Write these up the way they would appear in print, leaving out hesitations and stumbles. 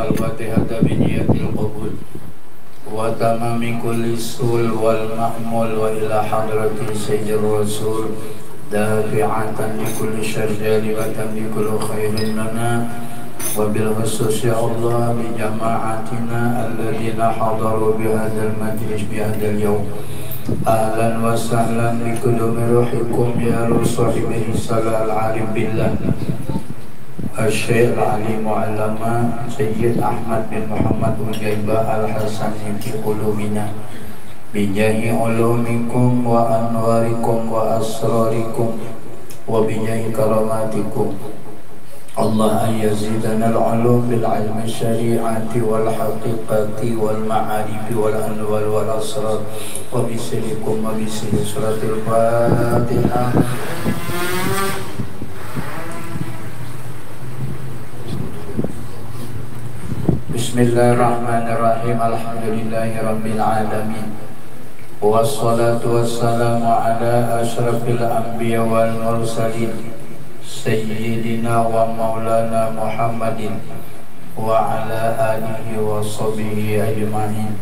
الفاتحة بنية القبول وتمام كل سول والمأمول وإلى حضرة سيد الرسول دافعة لكل شر جالبة لكل خير لنا وبالخصوص يا الله بجماعتنا الذين حضروا بهذا المجلس بهذا اليوم أهلا وسهلا بقدوم روحكم يا صاحب الرسالة العالم بالله الشيخ العليم علامة سيد أحمد بن محمد وجيبة الحسني في قلوبنا بجاه علومكم وأنواركم وأسراركم وبجاه كراماتكم الله أن يزيدنا العلوم بالعلم الشريعة والحقيقة والمعارف والأنوار والأسرار وبسركم وبسر سورة الفاتحة. Bismillahirrahmanirrahim. Alhamdulillahi Rabbil Alamin. Wassalatu wassalamu ala ashrafil anbiya wal mursalin Sayyidina wa maulana Muhammadin wa ala alihi wa sahbihi ajma'in.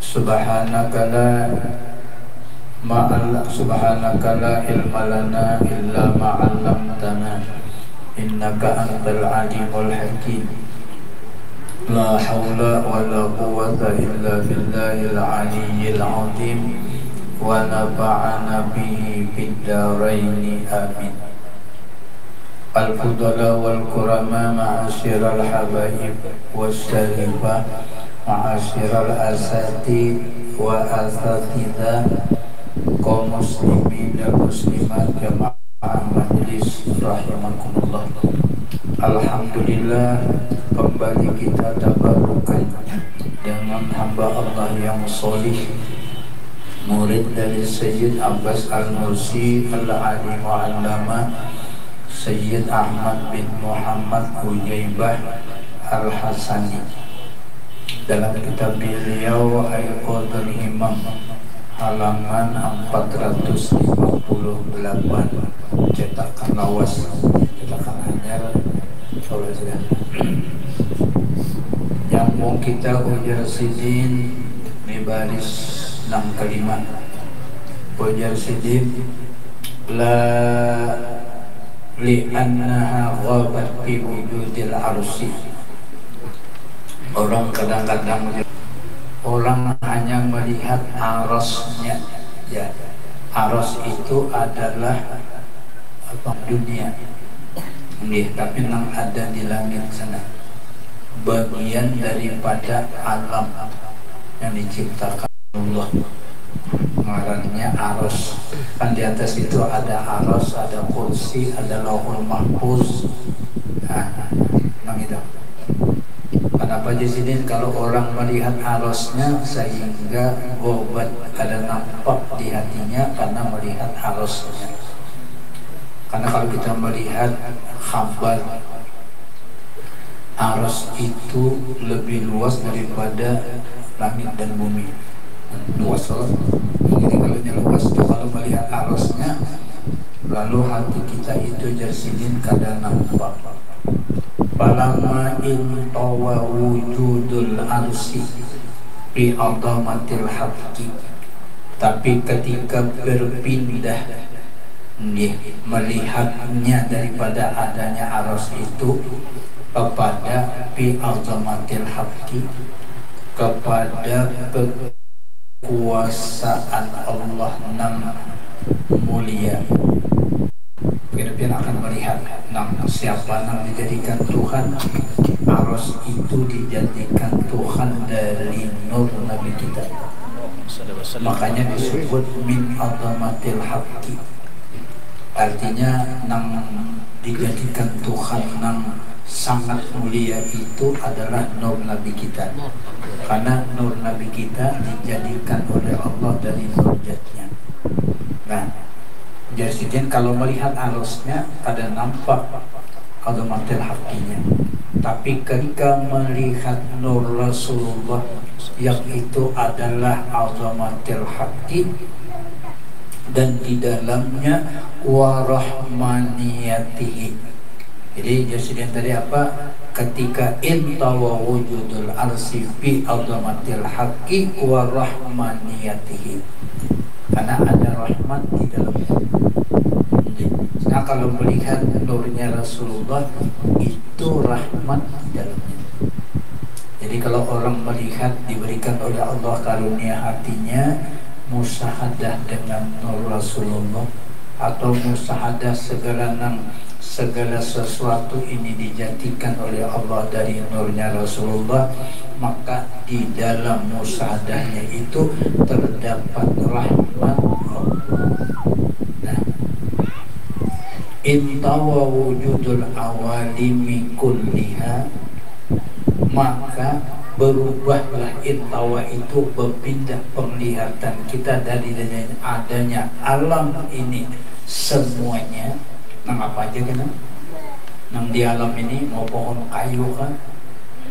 Subhanaka la ilma lana illa ma 'allamtana innaka antal alimul hakim. La haula wa la quwwata illa billahil aliyyil azim wa nafa'ana bihi fid dharain amin. Al-fudala wal kurama ma'asyiral habaib wasyarifah ma'asyiral asati wa asatidzah kaum muslimin dan muslimat jamaah majlis rahimakumullah. Alhamdulillah, kembali kita tabarukan dengan hamba Allah yang solih, murid dari Sayyid Abbas Al-Mursi Al-Alim Al-Allama Sayyid Ahmad bin Muhammad Ujaibah Al-Hasani. Dalam kitab beliau Aiqadul Himam halaman 458, cetakan lawas, cetakan anyar. Yang mau kita ujar sidin di baris 6 kalimat. Ujar sidin la li'annaha ghabat fi wujudil arsi. Orang kadang-kadang orang hanya melihat arosnya, ya. Aros itu adalah apa, dunia. Tapi yang ada di langit sana bagian daripada alam yang diciptakan Allah, ngarannya aros. Kan di atas itu ada aros, ada kursi, ada lauhul mahfuz. Nah, itu. Kenapa di sini kalau orang melihat arosnya sehingga obat ada nampak di hatinya karena melihat arosnya. Karena kalau kita melihat khabar aros itu lebih luas daripada langit dan bumi. Luas banget. Jadi kalau luas itu kalau melihat arosnya, lalu hati kita itu jersidin kadang nampak. Palama intawa wujudul arsi bi adamatil haqqi. Tapi ketika berpindah melihatnya daripada adanya aros itu kepada fi azamatil haqqi, kepada kekuasaan Allah yang mulia. Kira-kira akan melihat siapa yang dijadikan Tuhan. Aros itu dijadikan Tuhan dari nur Nabi kita, makanya disebut min azamatil haqqi. Artinya nang dijadikan Tuhan nang sangat mulia itu adalah nur Nabi kita. Karena nur Nabi kita dijadikan oleh Allah dari nur zatnya. Nah, jadi kalau melihat arosnya ada nampak azamatil haqqinya. Tapi ketika melihat nur Rasulullah yang itu adalah azamatil haqqi, dan di dalamnya warahmaniyatihi. Jadi jasiden tadi apa? ketika intawa wujudul arsi fi azamatil haqqi wa rahmaniyatihi, karena ada rahmat di dalamnya. Nah, kalau melihat nurnya Rasulullah itu rahmat di dalamnya. Jadi kalau orang melihat diberikan oleh Allah karunia hatinya musyahadah dengan nur Rasulullah, atau musyahadah segala sesuatu ini dijadikan oleh Allah dari nurnya Rasulullah, maka di dalam musyahadahnya itu terdapat rahmat Allah. Nah, intawa wujudul awalimi kulliha, maka berubahlah intawa itu, berpindah penglihatan kita dari adanya alam ini semuanya. Nang apa aja kan? Nang di alam ini mau pohon kayu kan?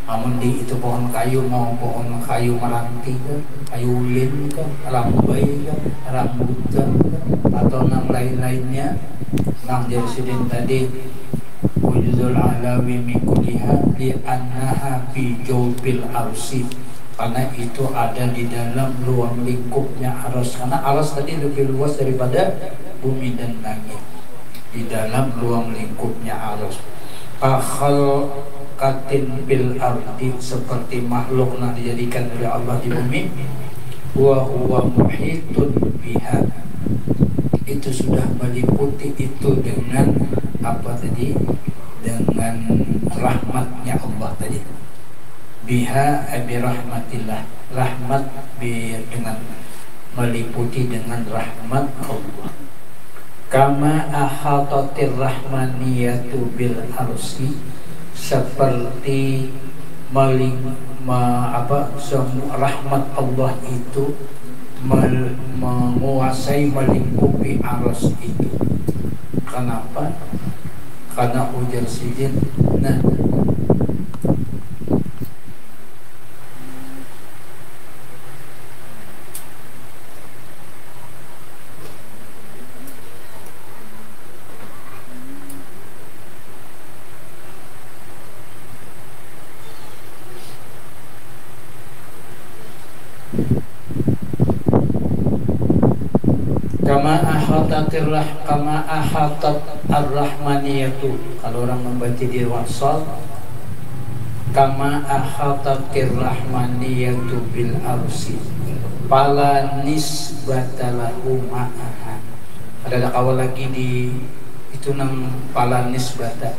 Namun di itu pohon kayu, mau pohon kayu meranti kan? Kayu ulin kan? Rambai kan? Rambutan kan? Atau nang lain-lainnya. Nang Jerusalem tadi wujudul alawi mikuliha di annaha fi jawbil arsi, karena itu ada di dalam ruang lingkupnya aras. Karena aras tadi lebih luas daripada bumi dan langit. Di dalam ruang lingkupnya aras, akhal katin bil ardi, seperti makhluk yang dijadikan oleh Allah di bumi. Wa huwa muhitun biha, itu sudah meliputi itu dengan apa tadi, dengan rahmatnya Allah tadi. Biha bi rahmatillah, rahmat dengan meliputi dengan rahmat Allah. Kama ahatatir rahmaniyatu bil arsi, seperti rahmat Allah itu menguasai, melingkupi aras itu. Kenapa? Karena ujar sidin. Nah, kama ahatat ar-rahmaniyatu, kalau orang membaca di wasal, kama ahatat ar-rahmaniyatu bil arsi fala nisbatalahu ma'aha. Ada kawal lagi di itu nang pala nisbata,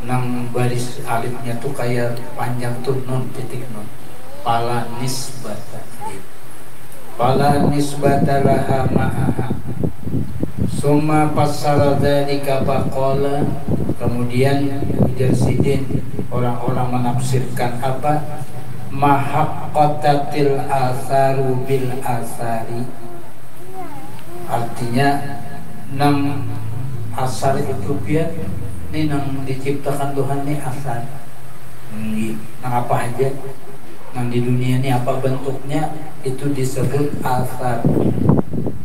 nang baris alifnya tuh kayak panjang tuh non, titik non, pala nisbata, fala nisbatalaha ma'aha. Summa fassara dzalika faqala, kemudian Jasidin orang-orang menafsirkan apa? Mahaqqatatil asaru bil asari, artinya nang asar itu biar ini nang diciptakan Tuhan ini asar. Nang apa aja nang di dunia ini apa bentuknya itu disebut asar.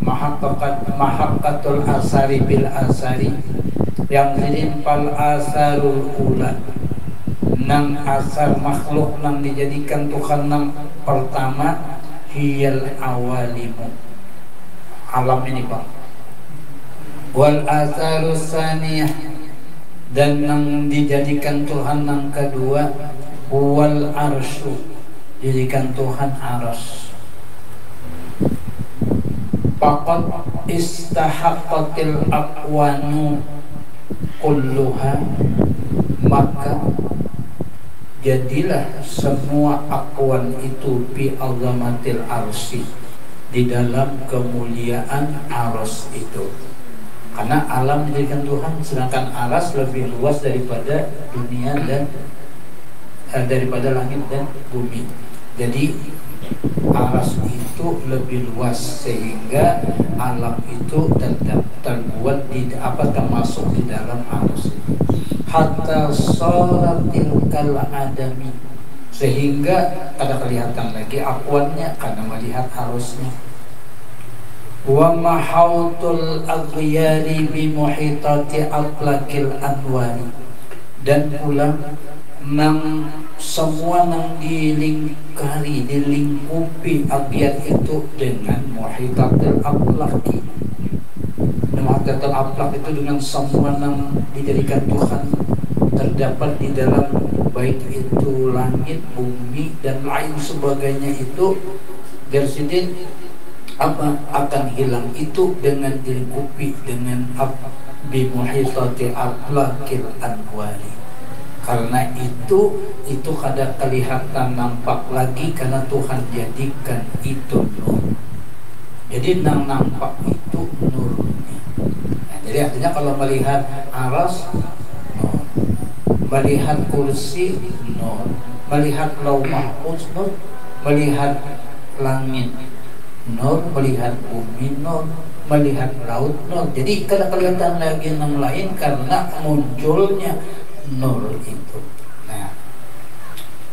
Mahaqqatul asari bil asari, yang pal asarul ula, nang asar makhluk nang dijadikan Tuhan nang pertama, hiyal awalimu, alam ini Pak. Wal asarus saniyah, dan nang dijadikan Tuhan nang kedua, wal arsyu, jadikan Tuhan aras. Faqad istahaqqatil aqwanu kulluha, maka jadilah semua akwan itu bi azamatil arsi, di dalam kemuliaan aras itu. Karena alam dijadikan Tuhan, sedangkan aras lebih luas daripada dunia dan daripada langit dan bumi. Jadi aras itu lebih luas, sehingga alam itu terbuat di termasuk di dalam aras itu. Hatta sholatil kal adami, sehingga kada kelihatan lagi akwannya karena melihat arasnya. Wa mahautul aghyari bi muhitati atlaqil anwari, dan pula nang semua nang dilingkupi abyad itu dengan muhitatul aflaki. Muhitatul aflak itu dengan semua nang dijadikan Tuhan terdapat di dalam, baik itu langit, bumi dan lain sebagainya, itu Gersidin apa akan hilang itu dengan dilingkupi dengan bimuhitatil aflakil anwari. Karena itu kada kelihatan nampak lagi karena Tuhan jadikan itu nur. Jadi nang nampak itu nurnya. Nah, jadi artinya kalau melihat aras nur, melihat kursi nur, melihat lauh mahfuz nur, melihat langit nur, melihat bumi nur, melihat laut nur. Jadi kada kelihatan lagi yang lain karena munculnya nur itu. Nah,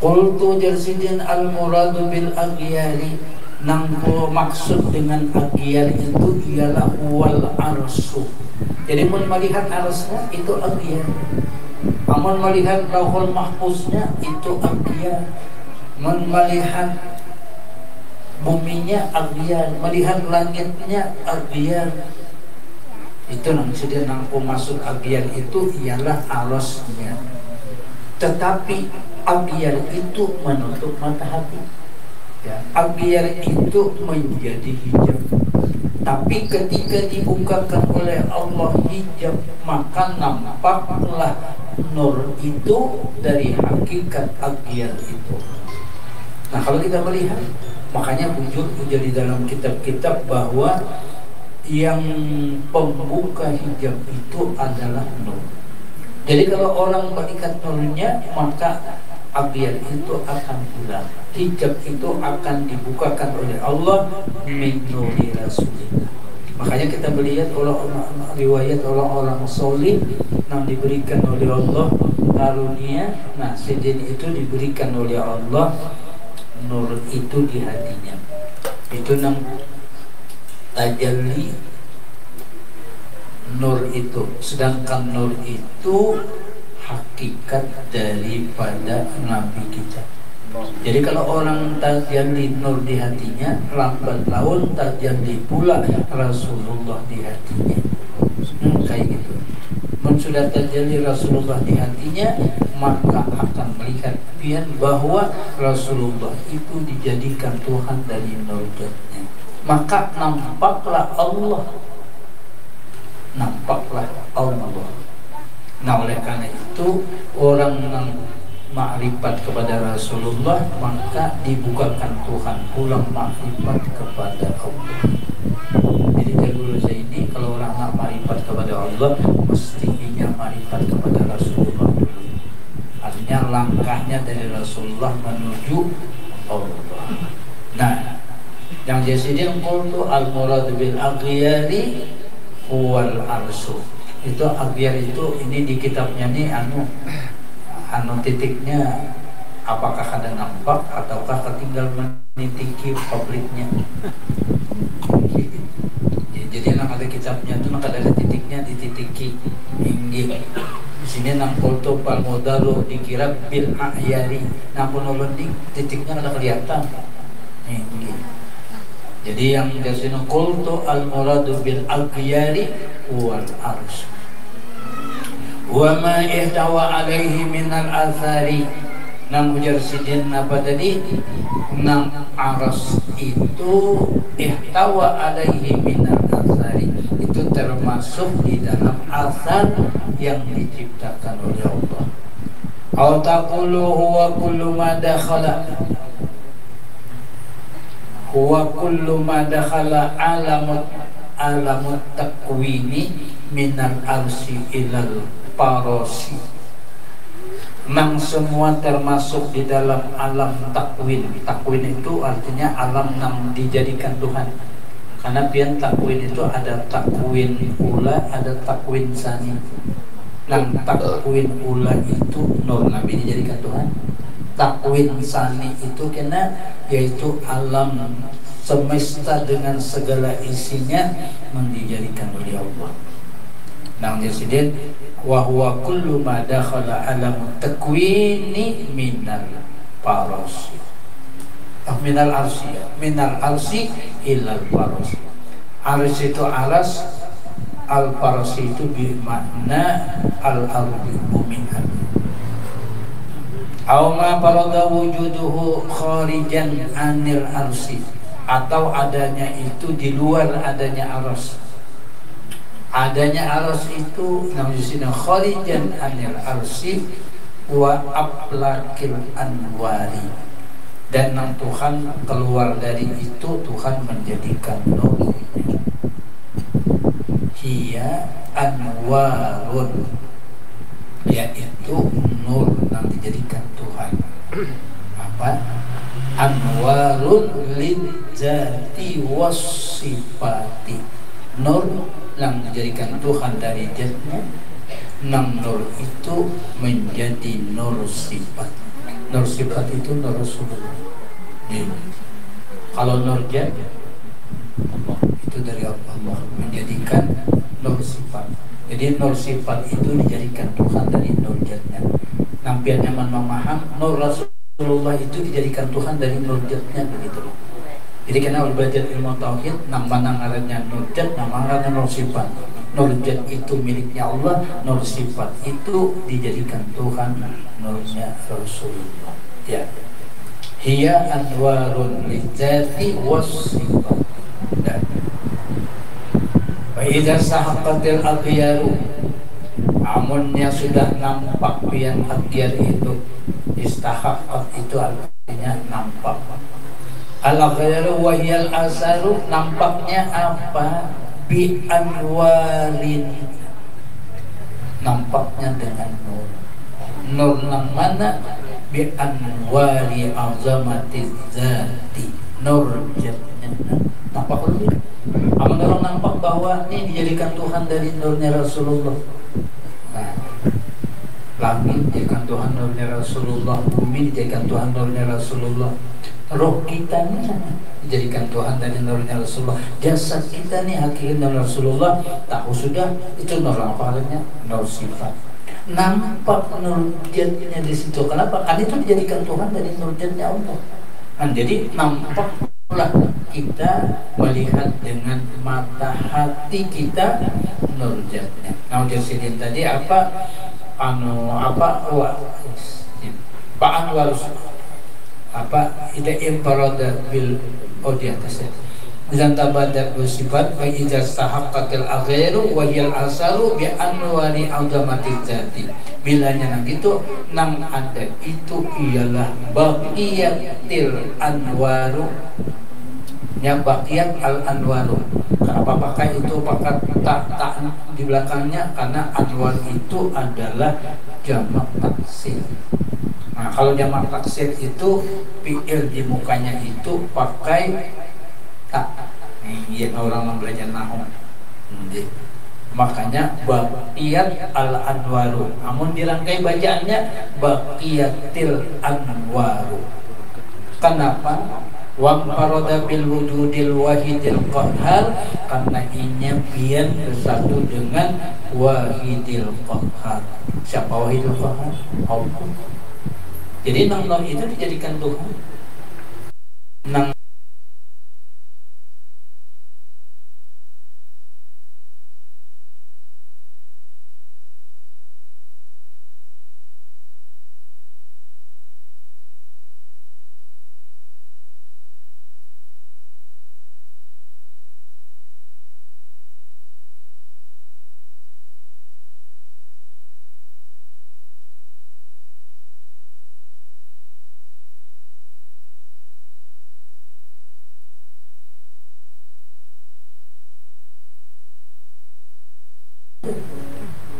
qultu Jarsidin al-muradu bil aghyari, nang maksud dengan aghyar itu ialah wal arsu. Jadi mun melihat arsnya itu aghyar, amun melihat lauhul mahfuznya itu aghyar, mun melihat buminya aghyar, melihat langitnya aghyar. Itu maksudnya nang masuk aghyar itu ialah arosnya. Tetapi aghyar itu menutup mata hati. Ya, aghyar itu menjadi hijab. Tapi ketika dibukakan oleh Allah hijab, maka nampaklah nur itu dari hakikat aghyar itu. Nah, kalau kita melihat, makanya ujar di dalam kitab-kitab bahwa yang pembuka hijab itu adalah nur. Jadi kalau orang berikan nurnya, maka aghyar itu akan hilang. Hijab itu akan dibukakan oleh Allah min nuri Rasulillah. Makanya kita melihat riwayat orang-orang solih yang diberikan oleh Allah karunia. Nah, sidin itu diberikan oleh Allah nur itu di hatinya. Itu nang tajalli nur itu. Sedangkan nur itu hakikat daripada Nabi kita. Jadi kalau orang tajalli nur di hatinya, lambat laun tajalli pula Rasulullah di hatinya. Kayak gitu. Men sudah tajalli Rasulullah di hatinya, maka akan melihat pian bahwa Rasulullah itu dijadikan Tuhan dari nurnya. Maka nampaklah Allah. Nampaklah Allah. Nah, oleh karena itu orang yang makrifat kepada Rasulullah, maka dibukakan Tuhan pulang makrifat kepada Allah. Jadi dulu saya ini kalau orang nak makrifat kepada Allah, mestinya makrifat kepada Rasulullah dulu. Artinya langkahnya dari Rasulullah menuju Allah. Nah, yang Jasidin qultu al-murad bil aghyari huwal arsu. Itu aghyar itu ini di kitabnya nih anu titiknya apakah ada nampak ataukah ketinggal menitiki publiknya. Jadi nak ada kitabnya itu maka ada titiknya dititiki tinggi. Di sini nang qultu al mudalu dikira bil aghyari. Namun ulun di titiknya ada kelihatan. Tinggi. Jadi yang jasina qultu al-muradu bil aghyari wal arsh. Wa ma ihtawa alaihi minal athari. Nang ujar sidin apa tadi? Nang aras itu ihtawa alaihi minal athari. Itu termasuk di dalam asar yang diciptakan oleh Allah. Au taqulu huwa kullu ma dakhala huwa kullu ma dakhala alamut takwini minal arsi ilal parosi. Nang semua termasuk di dalam alam takwin. Takwin itu artinya alam yang dijadikan Tuhan. Karena pian takwin itu ada takwin ula, ada takwin sani. Nang takwin ula itu nur, Nabi dijadikan Tuhan. Takwin sani itu kena yaitu alam semesta dengan segala isinya dijadikan oleh Allah. Nang disiden wa huwa kullu ma dakhala alam takwini minal parasi. Minal arsi, minal arsi ilal parasi. Aras itu aras, al parasi itu bermakna al ardi, bumi. Aw ma farada wujuduhu kharijan anil arsi, atau adanya itu di luar adanya aras. Adanya aras itu namanya kharijan anil arsi wa aplakil anwari, dan Tuhan keluar dari itu, Tuhan menjadikan nur. Hiya anwarun, yaitu nur yang dijadikan Tuhan. Apa? Anwarun lidzati wasifati, nur yang dijadikan Tuhan dari zatnya. Nur itu menjadi nur sifat. Nur sifat itu nur Rasulullah. Kalau nur zat itu dari Allah, menjadikan nur sifat. Jadi nur sifat itu dijadikan Tuhan dari nur zatnya. Nampiannya memaham nur Rasulullah itu dijadikan Tuhan dari nur zatnya, begitu. Jadi karena belajar ilmu tauhid, nama ngarannya nur zat, nama ngarannya nur sifat. Nur zat itu miliknya Allah, nur sifat itu dijadikan Tuhan, nurnya Rasulullah. Ya. Hiya anwarun lidzati was-sifat. Wa idza sahaqqatil aghyaru, amunnya sudah nampak pian aghyar itu, istahaqqat itu artinya nampak. Al-aghyaru wahyal asaru, nampaknya apa? Bi anwarin, nampaknya dengan nur. Nur yang mana? Bi anwari azamatiz zati, nur zatnya. Nampak lebih. Amun orang nampak bahwa ini dijadikan Tuhan dari nurnya Rasulullah. Nah, langit dijadikan Tuhan nurnya Rasulullah, bumi dijadikan Tuhan nurnya Rasulullah. Roh kita nih dijadikan Tuhan dari nurnya Rasulullah. Jasad kita nih hakikatnya Rasulullah. Tahu sudah itu nur apa halnya? Nur sifat. Nampak nur zatnya di situ. Kenapa? Kan itu dijadikan Tuhan dari nur zatnya Allah. Kan jadi nampaklah kita melihat dengan mata hati kita nur zatnya. Nah, jadi tadi apa? Pak Anwar apa ida imparada bil di atasnya dan tabadat bersifat wa idza stahaqqatil aghairu wa hiyal asaru bi anwari azamatiz zati. Bilanya gitu nang ada itu ialah baqiyatil anwaru, nya baqiyat al anwaru. Kenapa pakai itu pakai tak di belakangnya? Karena anwar itu adalah jamak taksir. Nah, kalau jamak taksir itu fi'il di mukanya itu pakai tak. Ini orang belajar nahwu. Makanya baqiyat al-anwaru. Namun dirangkai bacaannya baqiyatil anwaru. Kenapa? Wa farada bil wujudil wahidil qahhar, karena inya pian bersatu dengan wahidil qahhar. Siapa wahidil qahhar? Allah. Jadi nang itu dijadikan Tuhan. Nang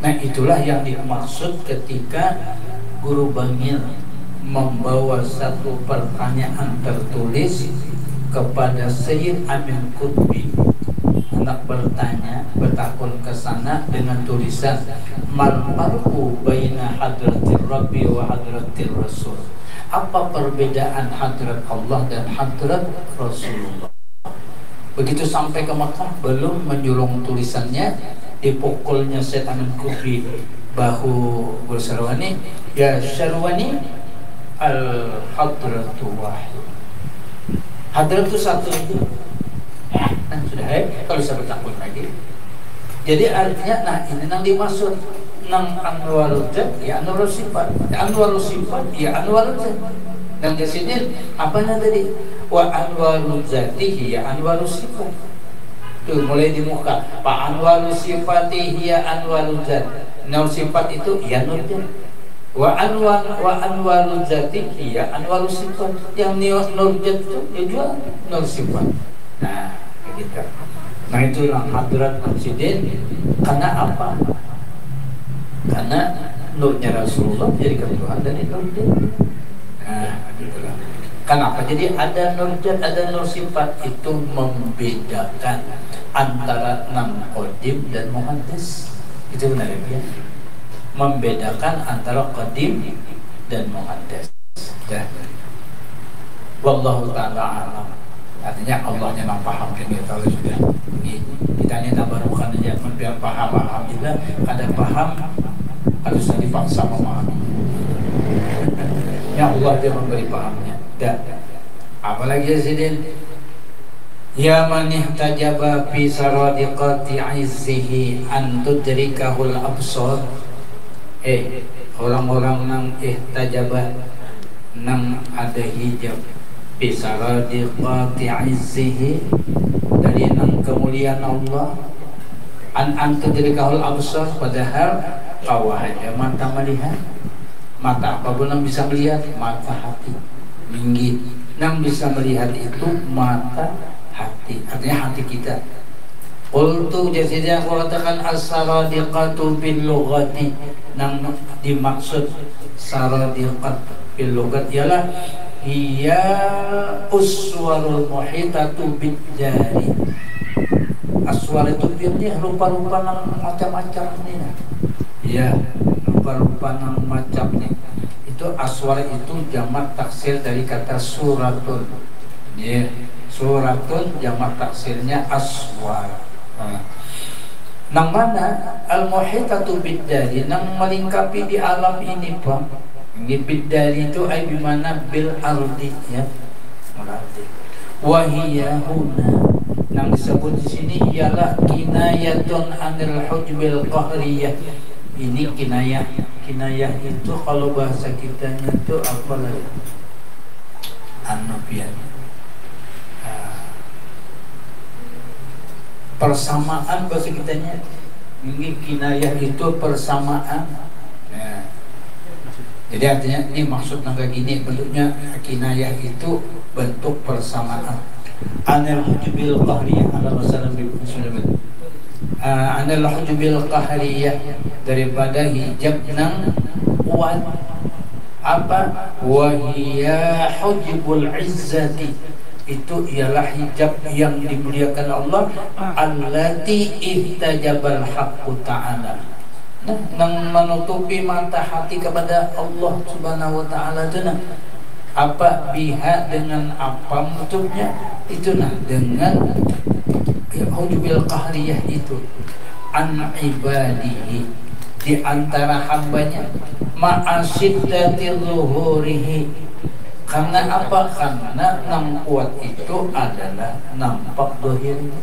Nah, itulah yang dimaksud ketika Guru Bangil membawa satu pertanyaan tertulis kepada Sayyid Amin Qutbi. Anak bertanya, bertakun ke sana dengan tulisan mal farqu baina hadratir Rabbi wa hadratir Rasul. Apa perbedaan hadrat Allah dan hadrat Rasulullah? Begitu sampai ke Makkah belum menjulung tulisannya, dipukulnya setan kufi bahu Guru Syarwani, ya Syarwani al-hadratu wahid. Hadrat itu satu itu. Nah sudah kalau bisa bertakun lagi. Jadi artinya, nah ini yang dimaksud nang anwarul zat, ya anwarul sifat, ya anwarul sifat, ya anwarul zat. Dan di sini apanya tadi? Wa anwarul zatihi, ya anwarul sifat. Tuh mulai di muka. Pak anwarul sifatihi, ya anwarul zat. Nur sifat itu ya nur zat. Wa anwarul zatihi, ya anwarul sifat. Yang nur zat itu ya juga nur sifat. Nah, gitu. Nah itulah hadrat Presiden. Karena apa? Karena nurnya Rasulullah menjadikan Tuhan dari nur zat. Nah, gitulah. Kenapa? Jadi ada nur zat, ada nur sifat, itu membedakan antara nam qadim dan muhaddits. Itu benar ya? Membedakan antara qadim dan muhaddits. Ya. Wallahu ta'ala alam. Artinya Allahnya yang paham kita kalau sudah ini kita ini tabarukan aja biar paham. Alhamdulillah kadang paham harus dipaksa memahami. Ya Allah dia memberi pahamnya. Dan apalagi Presiden ya man ihtajaba fi saradiqati izzihi an tudrikahul absar. Orang-orang nang ihtajaba nang ada hijab fi saradiqati izzihi, dari nang kemuliaan Allah, an tudrikahul absar, padahal kawahannya mata melihat. Mata apapun yang bisa melihat, mata hati minggit. Yang bisa melihat itu mata hati, artinya hati kita. Qultu, jadi aku katakan as-saradiqatu bil lughati, yang dimaksud saradiqat bil lughat ialah hiya uswarul muhitatu bid jari. Aswar itu biasanya rupa-rupa yang macam-macam ini. Ya, rupa-rupa yang macam nih. Itu aswar itu jamak taksir dari kata suratun. Ya, suratun jamak taksirnya aswar. Nang mana al-muhitatu bid-dari, nang melingkapi di alam ini, Pak. Bid-dari itu ay bimana bil ardi, ya. Ardi. Wa hiya huna, nang disebut di sini ialah kinayatun anil hujbil qahriyah. Ini kinayah. Kinayah itu kalau bahasa kitanya itu apa lagi? Anubian. Persamaan bahasa kitanya. Ini kinayah itu persamaan. Nah, jadi artinya ini maksud naga gini, bentuknya kinayah itu bentuk persamaan. Anil hujbil qahriyah ala masalah bismillah. Anil hujbil qahriyah, daripada hijab nang kuat. Apa? Wahiyya hujbul izzati, itu ialah hijab yang dimuliakan Allah. Allati ihtajabal haqqu ta'ala, nang menutupi mata hati kepada Allah subhanahu wa ta'ala. Itu nah apa? Biha, dengan apa menutupnya? Itu nah dengan hujbil qahriyah itu an ibadihi, di antara hambanya, ma'asiddatil zuhurihi. Karena apa? Karena nang kuat itu adalah nampak dohirnya.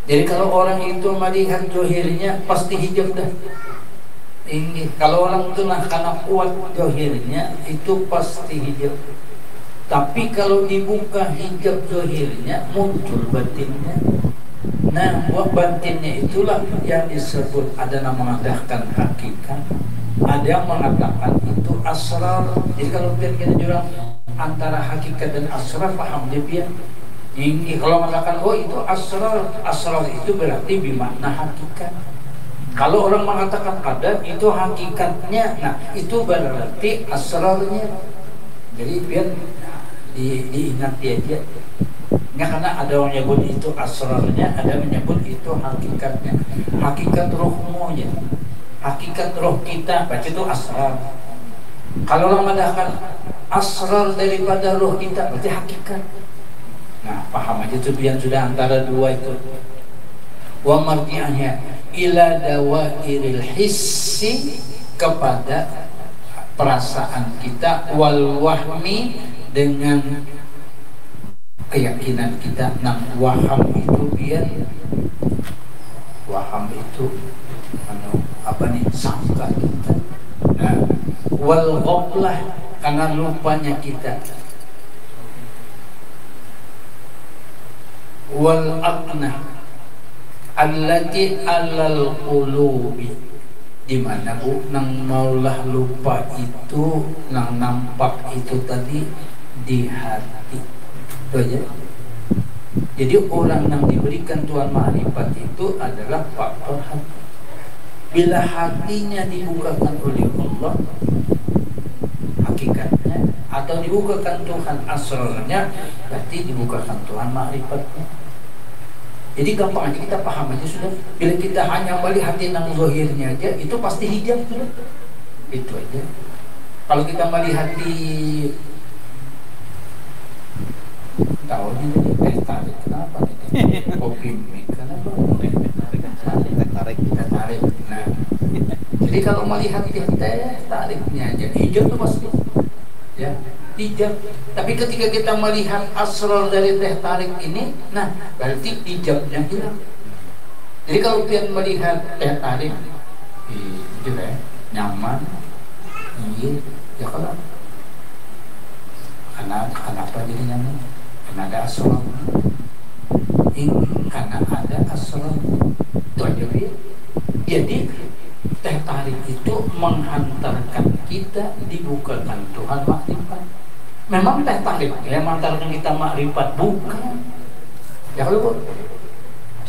Jadi kalau orang itu melihat dohirnya pasti hijab dah. Ini kalau orang itu nah karena kuat dohirnya itu pasti hijab. Tapi kalau dibuka hijab dohirnya muncul batinnya. Nah, buat batinnya itulah yang disebut, ada yang mengatakan hakikat, ada yang mengatakan itu asrar. Jadi kalau kita jurang antara hakikat dan asrar, paham dia. Ini kalau mengatakan oh itu asrar, asrar itu berarti bermakna hakikat. Kalau orang mengatakan qadar itu hakikatnya, nah itu berarti asrarnya. Jadi biar diingat dia aja. Ya, karena ada yang menyebut itu asrarnya, ada yang menyebut itu hakikatnya. Hakikat rohmu ya, hakikat roh kita, baca itu asrar. Kalau orang mengatakan asrar daripada roh kita, berarti hakikat. Nah, paham aja tuh biar sudah antara dua itu. Wa marji'ahnya, ila dawairil hissi, kepada perasaan kita, wal wahmi, dengan keyakinan kita. Nang waham itu biar waham itu apa nih, sangka kita. Nah, wal ghaflah, karena lupanya kita. Wal aqnah allati alal qulubi, di mana Bu nang maulah lupa itu, nang nampak itu tadi di hati. Itu aja. Jadi orang yang diberikan Tuhan makrifat itu adalah faktor hati. Bila hatinya dibukakan oleh Allah hakikatnya, atau dibukakan Tuhan asrarnya, berarti dibukakan Tuhan makrifatnya. Jadi gampang aja kita paham aja sudah. Bila kita hanya melihat yang zahirnya aja, itu pasti hijab sudah. Itu aja. Kalau kita melihat di tahu ini teh tarik, kenapa nih? Kopi mie, kenapa? Teh tarik. Nah, jadi kalau melihat di teh tariknya aja, hijab itu pasti, ya hijab. Tapi ketika kita melihat asrar dari teh tarik ini, nah berarti hijabnya hilang. Jadi kalau kita melihat teh tarik, itu ya nyaman, iya, ya kalau kenapa jadi nyaman? Karena ada asrar. Karena ada asrar. Itu aja ya. Jadi teh tarik itu menghantarkan kita dibukakan Tuhan makrifat. Memang teh tarik yang menghantarkan kita makrifat, bukan. Ya kalau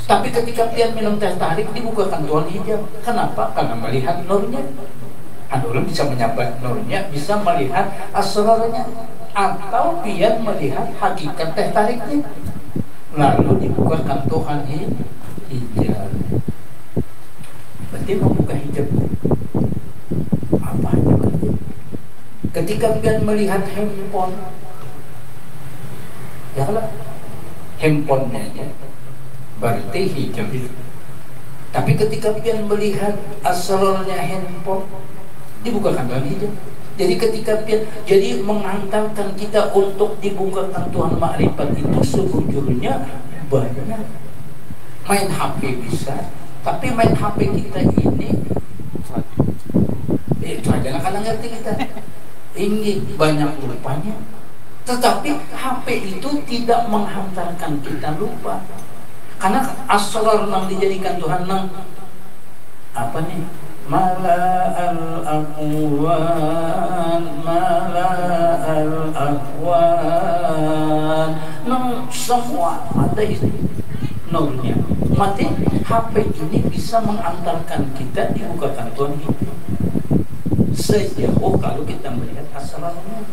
tapi ketika dia minum teh tarik dibukakan Tuhan hijab. Kenapa? Karena melihat nurnya. Ada orang bisa menyambat nurnya, bisa melihat asrarnya, atau dia melihat hakikat teh tariknya, lalu dibukakan Tuhan hijab. Berarti membuka hijab apa aja berarti? Ketika dia melihat handphone, ya kalau handphonenya aja berarti hijab itu. Tapi ketika dia melihat asrarnya handphone, dibukakan Tuhan hijab. Jadi ketika jadi menghantarkan kita untuk dibukakan Tuhan makrifat itu sebujurnya banyak. Main HP bisa, tapi main HP kita ini itu aja kadang ngerti kita. Ini banyak lupanya. Tetapi HP itu tidak menghantarkan kita lupa. Karena asrar yang dijadikan Tuhan nang apa nih? Mala al-aqwan, mala al-aqwan, nang semua ada itu nurnya. Mati HP ini bisa mengantarkan kita dibukakan Tuhan itu sejauh kalau kita melihat asrarnya.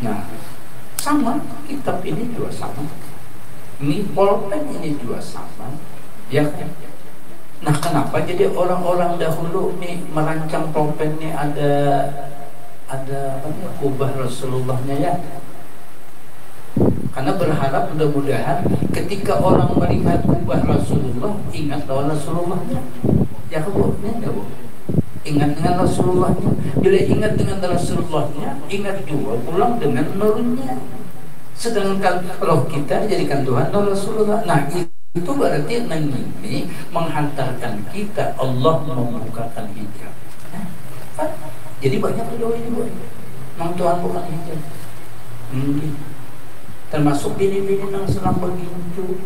Nah, sama kitab ini juga sama. Ini pulpen ini juga sama, ya kan? Nah, kenapa jadi orang-orang dahulu nih merancang pulpen nih ada kubah Rasulullahnya ya? Karena berharap mudah-mudahan ketika orang melihat kubah Rasulullah ingat bahwa Rasulullahnya, ya Bu, ya Bu, ingat dengan Rasulullahnya. Bila ingat dengan Rasulullahnya, ingat juga pulang dengan nurnya. Sedangkan roh kita dijadikan Tuhan nur Rasulullah. Nah, itu berarti ini menghantarkan kita Allah membukakan hijab. Kan? Jadi banyak doa ini Bu. Mang Tuhan bukan hijab. Termasuk bini-bini yang senang begincu.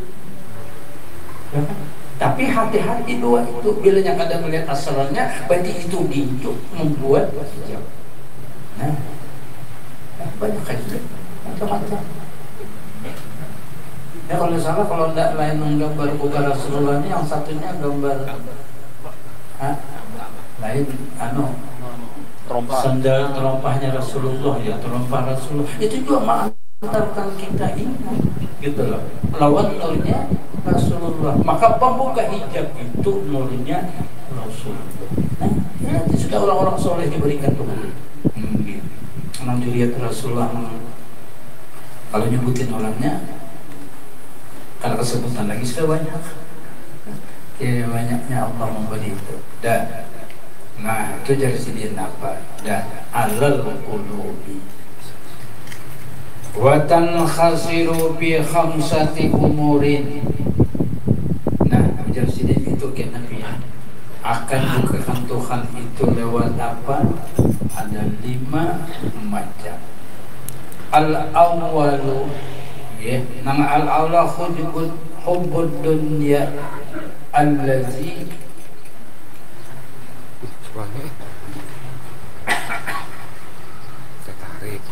Ya kan? Tapi hati-hati doa itu, bila yang kadang melihat asrarnya, berarti itu gincu membuat hijab. Nah, banyak aja macam-macam. Ya kalau salah, kalau tidak lain menggambar kubah Rasulullah ini, yang satunya gambar lain sandal terompahnya Rasulullah, ya terompah Rasulullah. Itu juga mengantarkan kita ini, gitu loh. Lawan nurnya Rasulullah. Maka pembuka hijab itu nurnya Rasulullah. Nah, nanti sudah orang-orang soleh diberikan Tuhan. Kalau dilihat Rasulullah, kalau nyebutin orangnya, karena kesebutan lagi sudah banyak. Jadi banyaknya Allah memberi itu. Dan nah itu dari sini apa? Dan alal qulubi wa tankhasiru bi khamsati umurin. Nah dari sini itu kan Nabi ya, akan bukakan Tuhan itu lewat apa? Ada 5 macam. Al-awwalu ya, nama al-awla hubbud dunya allazi tertarik.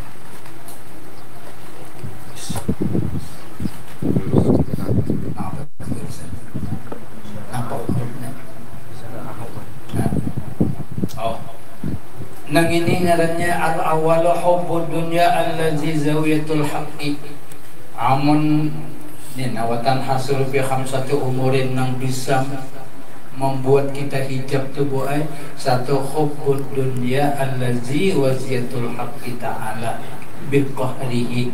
Apa hurufnya? Oh, nang ini ngarannya al-awwalu hubbud dunya allazi zawiyatul haqqi. Amun ini nawatan hasil fi khamsati umurin nang bisa membuat kita hijab tubuh ay. Satu, hubbud dunya allazi waziyatul haqqi ta'ala biqahrihi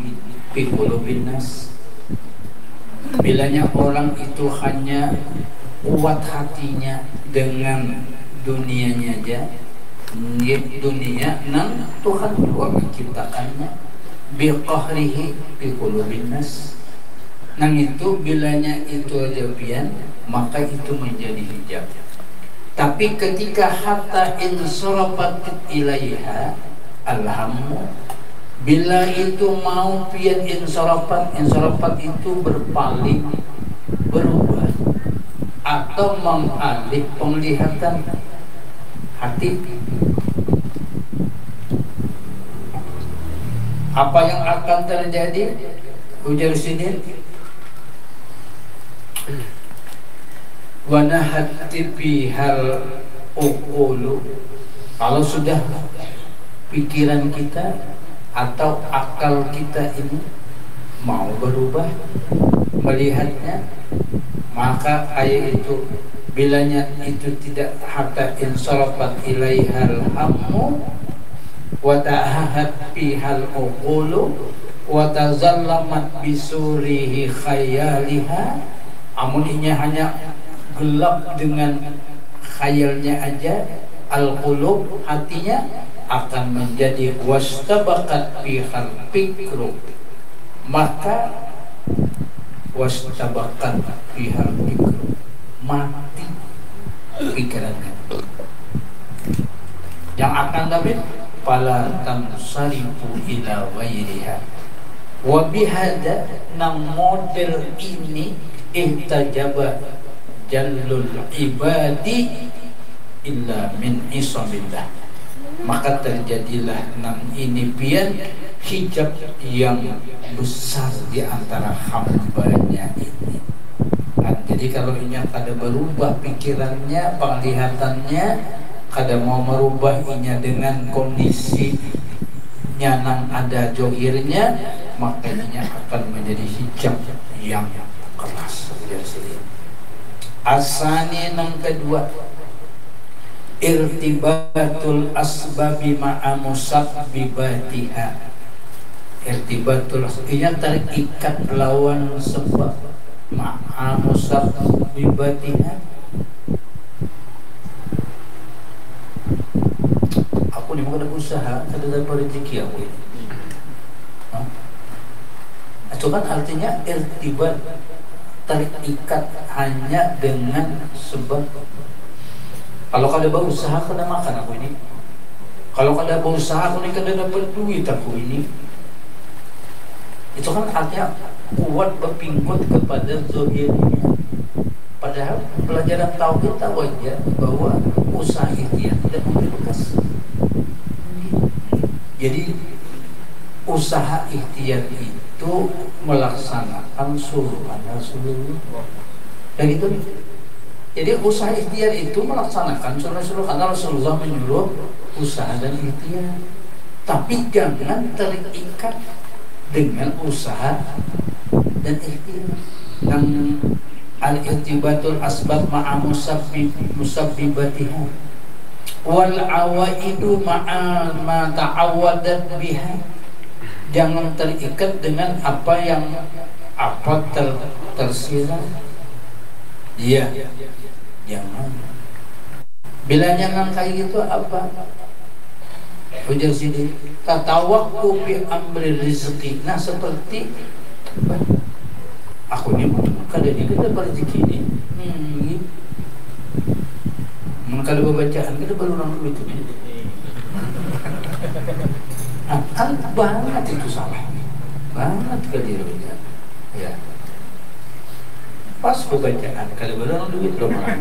fi qulubin nas. Bilanya orang itu hanya kuat hatinya dengan dunianya aja, dunia nang Tuhan juga menciptakannya, biqahrihi fi qulubin nas. Nang itu bilanya itu aja pian, maka itu menjadi hijab. Tapi ketika hatta insarafat ilaiha alhammu, bila itu mau pian insarafat itu berpaling, berubah atau mengalih penglihatan hati, apa yang akan terjadi? Ujar sini wanahati bihal uqulu. Kalau sudah pikiran kita atau akal kita ini mau berubah melihatnya, maka ayat itu bilanya itu tidak hatta insarafat ilaihal hammu wa ta'ahat bihal uqulu wa tazallamat bisurihi khayaliha. Amuninya hanya gelap dengan khayalnya aja, al-qulub hatinya akan menjadi wastabaqat bihal fikru, maka wastabaqat bihal fikru, mati pikirannya. Yang akan dapat fala tamsarifu ila ghairiha. Wa bihada nang model ini ihtajaba jallul ibadi illa min isamillah, maka terjadilah nang ini pian hijab yang besar di antara hambanya ini. Nah, jadi kalau ini kada berubah pikirannya, penglihatannya, kada mau merubah inya dengan kondisinya nang ada johirnya, maka inya akan menjadi hijab yang keras. Asani nang kedua, irtibatul asbabi ma'a musabbibatiha. Irtibatul asbabinya terikat lawan sebab ma'a musabbibatiha. Aku ni ada usaha, ada dapat rezeki aku ini. Itu kan artinya irtibat, terikat hanya dengan sebab. Kalau kada berusaha kada makan aku ini. Kalau kada berusaha aku ini kada dapat duit aku ini. Itu kan artinya kuat berpingkut kepada zahirnya. Padahal pelajaran tauhid tahu aja bahwa usaha ikhtiar tidak memberi bekas. Jadi usaha ikhtiar itu melaksanakan suruhan Rasulullah. Dan itu jadi usaha ikhtiar itu melaksanakan suruh-suruh, karena Rasulullah menyuruh usaha dan ikhtiar. Tapi jangan terikat dengan usaha dan ikhtiar. Dan al-irtibatul asbab ma'a musabbibatiha wal awaidu ma'a ma ta'awadat biha. Jangan terikat dengan apa yang tersirat. Iya. Jangan. Bilanya nang kayak gitu apa? Ujar sini tatawakku fi amri rizki. Nah seperti aku ni kada ni kita rezeki ni. Kalau bacaan kita baru orang dulu itu. Kan banget itu salah. Banget ke diri kita. Ya. Pas pembacaan kalau baru orang duit belum orang.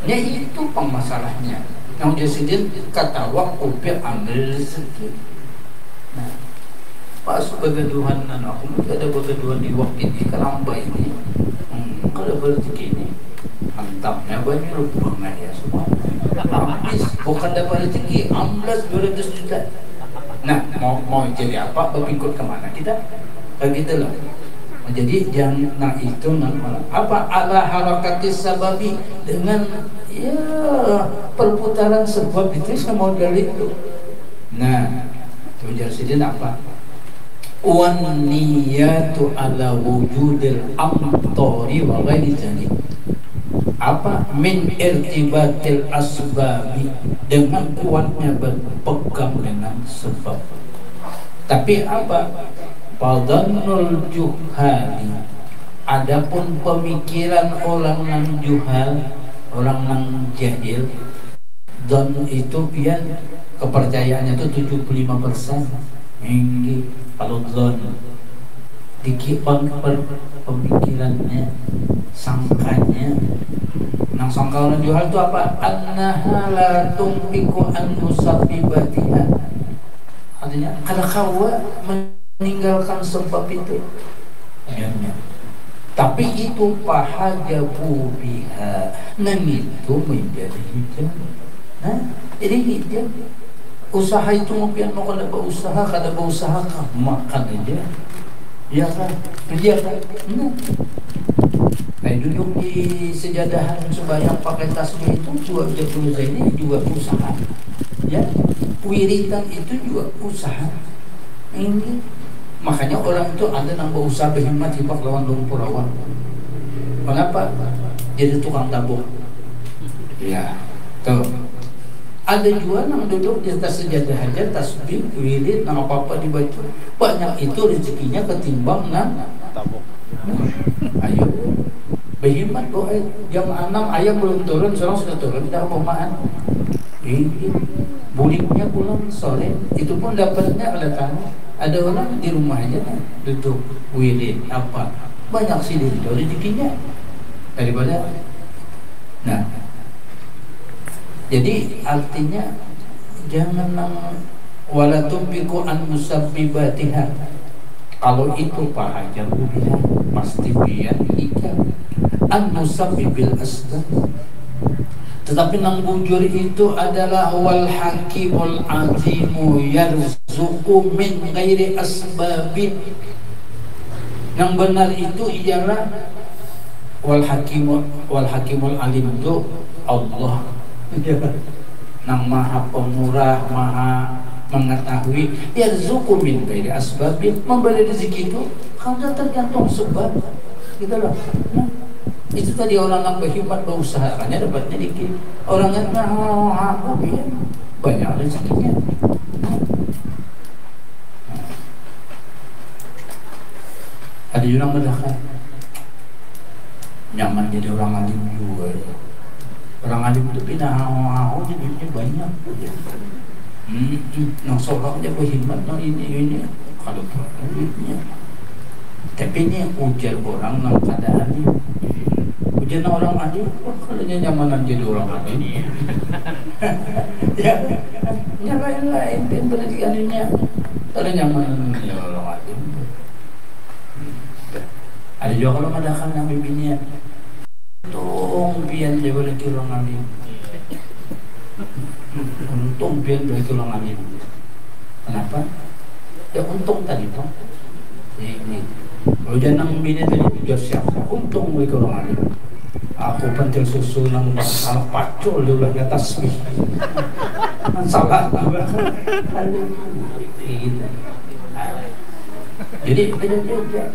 Ya itu pemasalahnya. Yang jadi kata waktu bi amri rezeki. Nah, pas begaduhan aku ada begaduhan di waktu ini keramba ini. Kalau rezeki ini mantapnya banyak rupiah ya semua. Habis bukan dapat rezeki 200 juta. Nah, mau jadi apa? Berikut kemana kita? Begitu loh. Jadi jangan itu apa ala harakatis sababi dengan ya perputaran sebab itu sama model itu. Nah, tujuan sidin apa? Wan niyatu ala wujudil amtori wa ghairi dzalik. Apa min irtibatil asbabi dengan kuatnya berpegang dengan sebab. Tapi apa? Padannul juhali. Adapun pemikiran orang yang juhal, orang yang jahil, dan itu pian kepercayaannya itu 75%. Ini kalau don dikipang pemikirannya, sangkanya. Nang sangka orang juhal itu apa? Annaha la tumpiku an musabbibatiha. Artinya kada kawa meninggalkan sebab itu. Ya. Tapi itu pahajabu biha. Nah itu menjadi hijab. Nah, jadi hijab. Usaha itu mungkin mau kada berusaha, kada berusaha makan aja. Ya kan? Dia kan. Nah, duduk di sejadahan sembahyang pakai tasbih itu juga ini juga usaha. Ya, wiritan itu juga usaha. Ini makanya orang itu ada yang berusaha berhimmat hibak lawan lumpur awan. Kenapa? Jadi tukang tabung. Ya, tuh. Ada juga yang duduk di atas sejadah aja tasbih, wirid, nama apa dibaca. Banyak itu rezekinya ketimbang tabung. Ayo. Berhimmat doa jam 6 ayam belum turun, sekarang sudah turun tidak pemaan. Ini buliknya pulang sore, itu pun dapatnya oleh tanah. Ada orang di rumahnya duduk wirid apa banyak sih itu rezekinya daripada. Nah, jadi artinya jangan wala tumpiku an musabbibatiha. Kalau itu pahaja ubiha pasti biar ika an musabbibil asbab. Tetapi nang bujur itu adalah wal hakimul azimu yarzuqu min ghairi asbabin. Yang benar itu ialah wal hakimul alim itu Allah. Nang maha pemurah, maha mengetahui, yarzuqu min ghairi asbabin, memberi rezeki itu karena tergantung sebab. Gitu loh. Nah, itu tadi orang yang berhimmat berusaha hanya dapatnya dikit. Orang yang banyak rezekinya. Ada orang mendahkan nyaman jadi orang alim juga. Orang alim itu pindah jadi duitnya banyak. Nang soalnya berhimmat nang ini kalau duitnya. Tapi ini ujar orang nang keadaan ini. Ujian orang alim, kalau nyamanan jadi orang alim. Ya, lain-lain dan berarti kalau nyamanan jadi orang alim. Ada juga kalau madakan yang bibinya, untung pian dia berarti orang alim. Untung pian berarti orang alim. Kenapa? Ya untung tadi toh. Ini. Ujian nang bini tadi ujar siapa? Untung mereka orang alim. Aku pentil susu nang salah pacul di ulah atas mi. Salah juga. Jadi dia.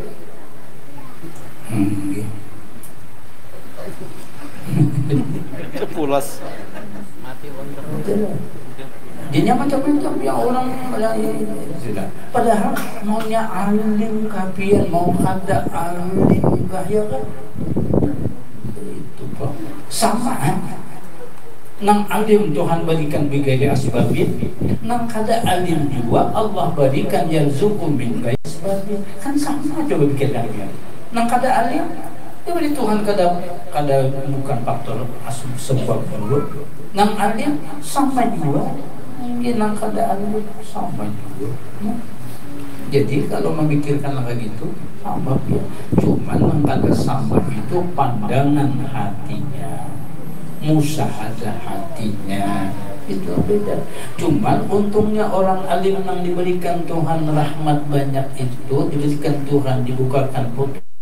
pulas. Dia macam-macam yang orang sudah. Padahal maunya alim kapian, mau kada alim bahaya kan? Itu Pak. Sama nang alim Tuhan berikan bigaya asbabin, nang kada alim juga Allah berikan yarzuqu min ghairi asbabin. Kan sama coba bikin lagi. Nang kada alim dia beri Tuhan kada bukan faktor sebab dulu. Nang alim sama juga. Mungkin nang kada alim sama juga. Jadi kalau memikirkan lagi gitu sama ya. Cuman nang kada sama itu pandangan hatinya, musahadah hatinya itu beda. Cuman untungnya orang alim yang diberikan Tuhan rahmat banyak itu, diberikan Tuhan dibukakan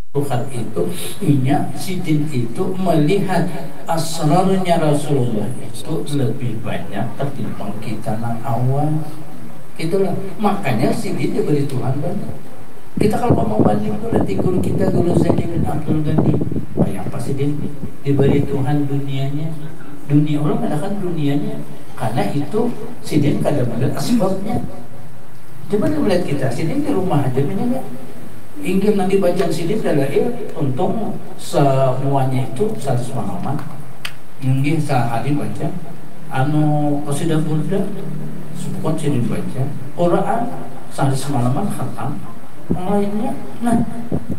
Tuhan itu, inya sidin itu melihat asrarnya Rasulullah itu lebih banyak ketimbang kita nang awal. Itulah makanya sidin diberi Tuhan banyak. Kita kalau mau banding itu nanti guru kita Guru Zaini bin Abdul Ghani, yang pasti diberi Tuhan dunianya. Dunia orang mengatakan dunianya karena itu sidin kada melihat asbabnya. Coba melihat kita sidin di rumah aja menyengat. Ingin nanti bacaan sidin adalah untung semuanya itu 100 halaman. Ingin sehari baca anu qasidah burda sepukon sidin baca Quran sehari semalaman khatam. Yang lainnya, nah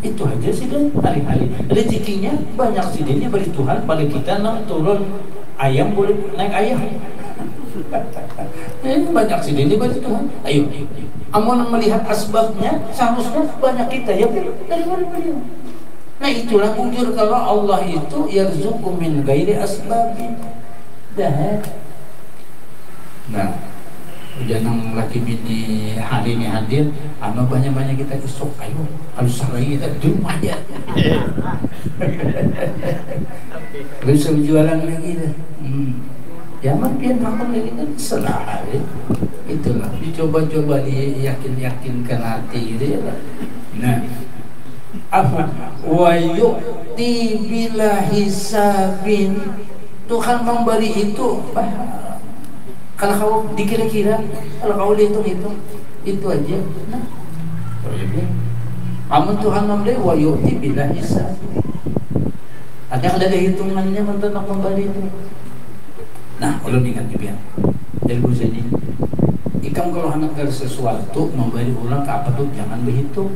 itu aja sidin hari-hari. Rezekinya banyak sidinnya beri Tuhan pada kita nang turun ayam boleh naik ayam. Ini banyak sidinnya beri Tuhan. Ayo. Amun melihat asbabnya seharusnya banyak kita ya dari mana beliau. Nah itulah ujur kalau Allah itu yarzuqu min ghairi asbabin. Dah. Nah, jangan lagi bini hari ini hadir, ama banyak-banyak kita esok ayo harus lagi kita di rumah aja. Terus jualan lagi dah. Ya makin makan lagi kan selah itulah dicoba-coba diyakin-yakinkan hati gitu ya. Nah, apa wa yu'ti bila hisabin, Tuhan memberi itu kalau kau dikira-kira, kalau kau dihitung-hitung itu aja. Nah, amun Tuhan memberi wa yu'ti bila hisab, ada hitungannya tentang memberi itu. Nah, kalau diingat juga dari Bu Zaini, ikam kalau hendak sesuatu memberi orang ke apa tuh jangan berhitung.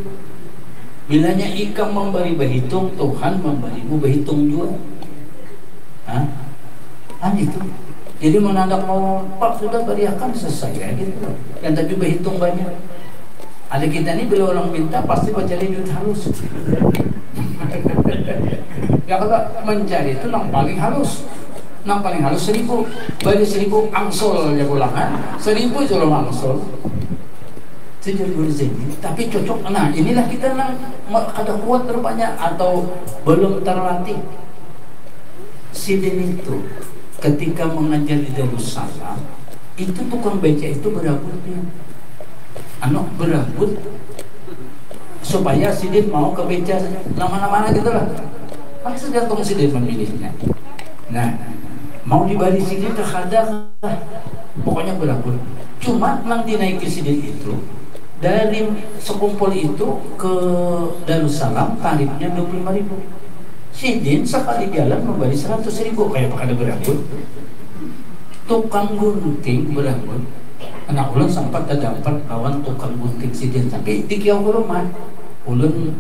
Bilanya ikam memberi berhitung, Tuhan memberimu berhitung juga. Itu. Jadi menandak mau Pak sudah beriakan selesai ya gitu. Yang tadi berhitung banyak. Ada kita ini bila orang minta pasti mencari duit halus. Ya kalau mencari itu yang paling halus. Nang paling halus 1000, bagi 1000 angsol ya pulangan, 1000 jual angsol. Sejauh Guru Zaini, tapi cocok. Nah inilah kita nang ada kuat terbanyak atau belum terlatih. Sidin itu ketika mengajar di Darussalam itu tukang beca itu berabut dia, berabut supaya sidin mau ke beca nama-nama gitu lah. Kan tergantung sidin memilihnya. Nah mau dibari sidin terkadang pokoknya berabut. Cuma nang dinaiki sidin itu dari sekumpul itu ke Darussalam tarifnya 25.000. Sidin sekali jalan memberi 100.000 kayak pada berabut. Tukang gunting berabut. Anak ulun sempat terdapat lawan tukang gunting sidin, tapi di kiau rumah ulun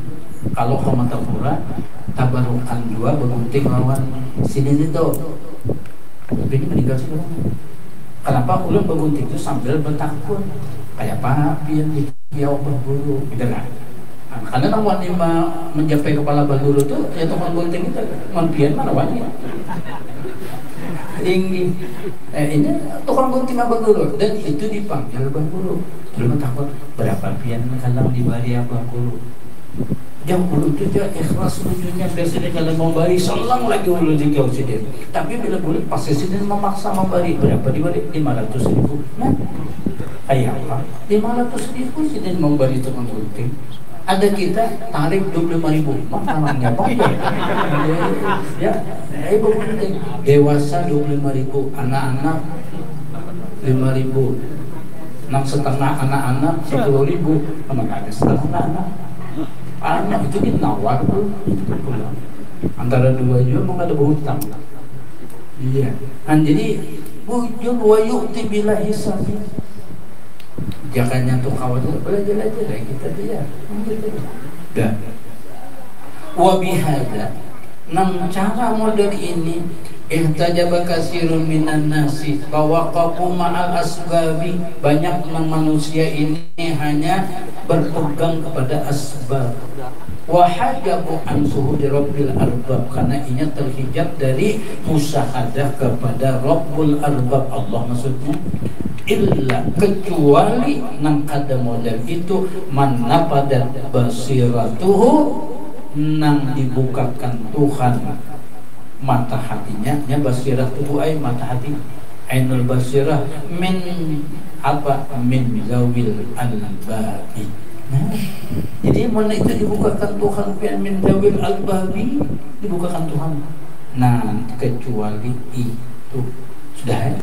kalau ke Matapura tabarukan dua bergunting lawan sidin itu. Tapi ini meninggal sekarang. Kenapa ulun bergunting itu sambil bertakun kayak apa pian di kiau berburu gitu kan. Karena nang wani mencapai kepala baguru tuh ya tukang gunting itu mampian mana wani. Ini tukang gunting baguru dan itu dipanggil baguru. Belum takut berapa pian kadang dibari baguru. Jauh ulu itu dia ikhlas ujungnya biasanya kalau mau bari selang lagi ulu di kau sidin. Tapi bila boleh pas sidin memaksa membari berapa dibari 500.000. Nah, kayak apa? 500.000 sidin membari tukang gunting. Ada kita tarif 25.000, makanannya apa? Ya, ibu penting. Dewasa 25.000, anak-anak 5.000, 6,5 anak-anak 10.000, mana ada setengah anak itu ditawar tuh, antara dua juga mau ada berhutang. Iya, kan jadi bujur wa yu'ti bila hisab. Jangan nyantuk khawatir, belajar aja dari kita dia. Dan wa bihada, nang cara model ini ihtajaba katsirun minan nasi fawaqafu ma'al asbabi, banyak manusia ini hanya berpegang kepada asbab. Wa hajabu an suhudi rabbil arbab, karena inya terhijab dari musyahadah kepada Rabbul arbab, Allah maksudnya. Illa, kecuali nang kada model itu man nafadat basiratuhu, nang dibukakan Tuhan mata hatinya. Ya basirah tubuh ay mata hati, ainul basirah min apa, min zawil albabi. Nah, jadi mana itu dibukakan Tuhan, min zawil albabi, dibukakan Tuhan. Nah, kecuali itu sudah ya.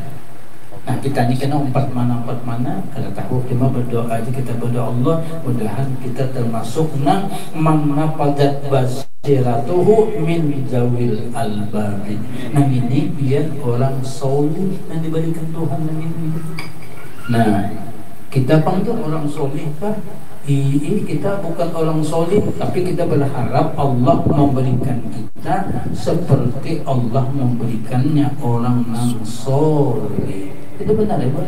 Nah, kita ini kena empat mana kada tahu, cuma berdoa aja, kita berdoa Allah mudahan kita termasuk nang manafadat basiratuhu min zawil albabi. Nah, ini biar orang soleh yang diberikan Tuhan ini. Nah, kita panggil orang soleh Pak. Ini kita bukan orang soleh, tapi kita berharap Allah memberikan kita seperti Allah memberikannya orang yang soleh. Itu benar ya, Pak?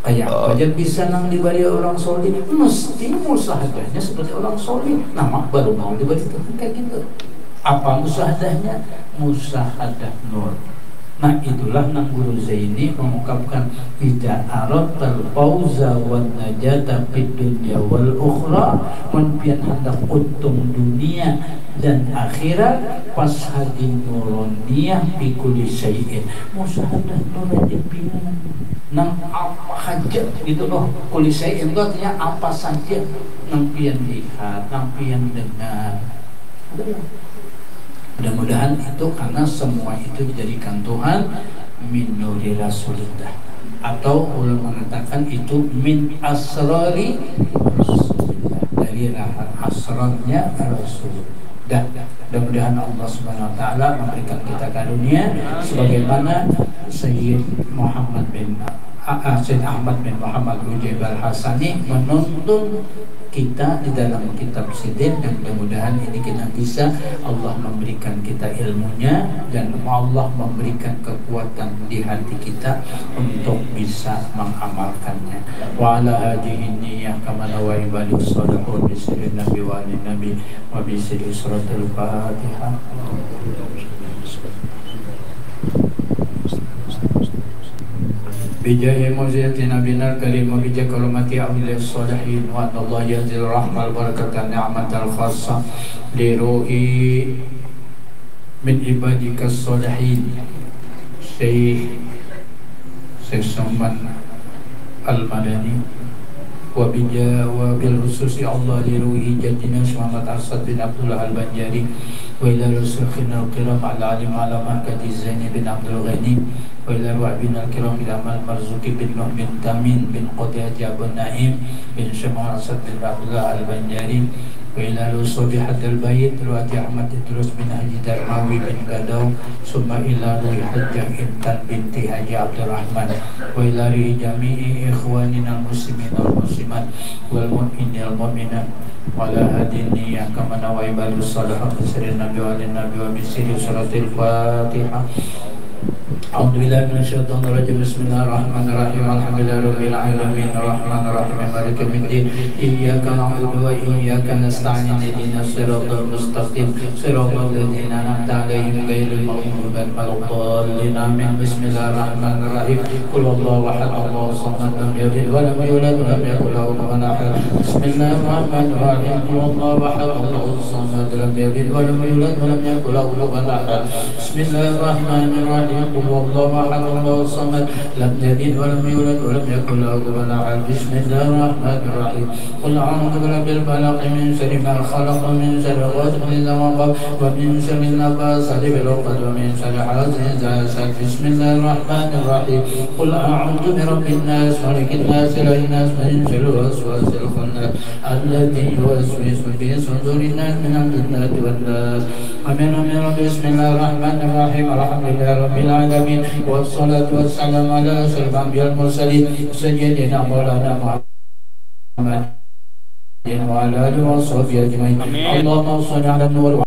Kayak apa aja bisa nang diberi orang soleh, mesti musahadahnya seperti orang soleh. Nama baru mau diberi Tuhan kayak gitu. Apa musahadahnya? Musahadah nur. Nah, itulah nang Guru Zaini mengungkapkan tidak arat al-fauza wan najata fid dunya wal ukhra, menpian hendak untung dunia dan akhirat, pas hadi nuroniyah fi kulli syai'in. Musahadah nur impian nang apa saja gitu loh. Kulli syai'in itu artinya apa saja, nang pian lihat, nang pian dengar. Mudah-mudahan itu karena semua itu dijadikan Tuhan min nuri rasulillah, atau ulama mengatakan itu min asrari rasulillah, dari asrarnya rasul. Dan mudah-mudahan Allah Subhanahu wa taala memberikan kita karunia sebagaimana Sayyid Sayyid Ahmad bin Muhammad Ujayb al-Hasani menuntun kita di dalam kitab Sidin, dan mudah-mudahan ini kita bisa, Allah memberikan kita ilmunya dan Allah memberikan kekuatan di hati kita untuk bisa mengamalkannya. Wa ala hadhihi niyyah kama nawa ibadus shalihin bi sirri nabi wa ali nabi wa bi sirri suratul Fatihah. Bijaya muziyatina binar kalim wa bijaya karumati awliya salihin wa Allah yazil rahmal barakatan ni'matal khassa li ruhi min ibadika salihin. Syekh Salman Al-Madani wa bijaya wa bil khususi Allah li ruhi jadina Muhammad Asad bin Abdullah Al-Banjari wa ila rusulina al-kiram ala alim alamah kadi Zaini bin Abdul Ghani wa ila wa'bina al-kiram ila amal marzuki bin Nuh bin Tamin bin Qadiyah Jabun Naim bin Syamah Asad bin Abdullah Al-Banjari wa ila rusubi hadal bayit Ruati Ahmad Idrus bin Haji Darmawi bin Gadaw summa ila ruhi hajjah Intan binti Haji Abdurrahman wa ila rihi jami'i ikhwanina muslimin al-muslimat wal mu'minin al-mu'minat wala hadini ya kama nawai balus salahat sirrin nabi wa alin nabi wa bisiri suratul Fatihah. A'udzubillahi minasyaitonir rajim. Bismillahirrahmanirrahim. Alhamdulillahirabbil alamin arrahmanir rahim maliki yaumiddin. Iyyaka na'budu wa iyyaka nasta'in. Ihdinas siratal mustaqim. Siratal ladzina an'amta 'alaihim ghairil maghdubi 'alaihim waladdallin. Amin. Bismillahirrahmanirrahim. Qul huwallahu ahad, Allahus samad, lam yalid wa lam yulad wa lam yakul lahu kufuwan ahad. Bismillahirrahmanirrahim. Qul huwallahu ahad, Allahus samad, lam yalid wa lam yulad wa lam yakul lahu kufuwan ahad. Bismillahirrahmanirrahim. الله أحد الله الصمد لم يلد ولم يولد ولم يكن له كفوا أحد. بسم الله الرحمن الرحيم. قل أعوذ برب الفلق من شر ما خلق من شر غاسق إذا وقب ومن شر النفاثات في العقد ومن شر حاسد إذا حسد. بسم الله الرحمن الرحيم. قل أعوذ برب الناس ملك الناس إله الناس من شر الوسواس الخناس الذي يوسوس في صدور الناس من الجنة والناس. آمين آمين. بسم الله الرحمن الرحيم. الحمد لله رب العالمين والصلاة والسلام على أشرف الأنبياء المرسلين سيدنا مولانا محمد وعلى آله وصحبه أجمعين. اللهم صل على النور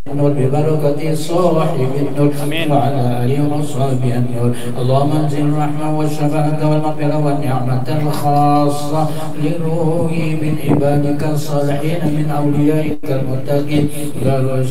النور ببركة صاحب النور وعلى آله وصحبه النور. اللهم انزل الرحمة والشفاعة والمغفرة والنعمة الخاصة لروحي من عبادك الصالحين من أوليائك المتقين. قالوا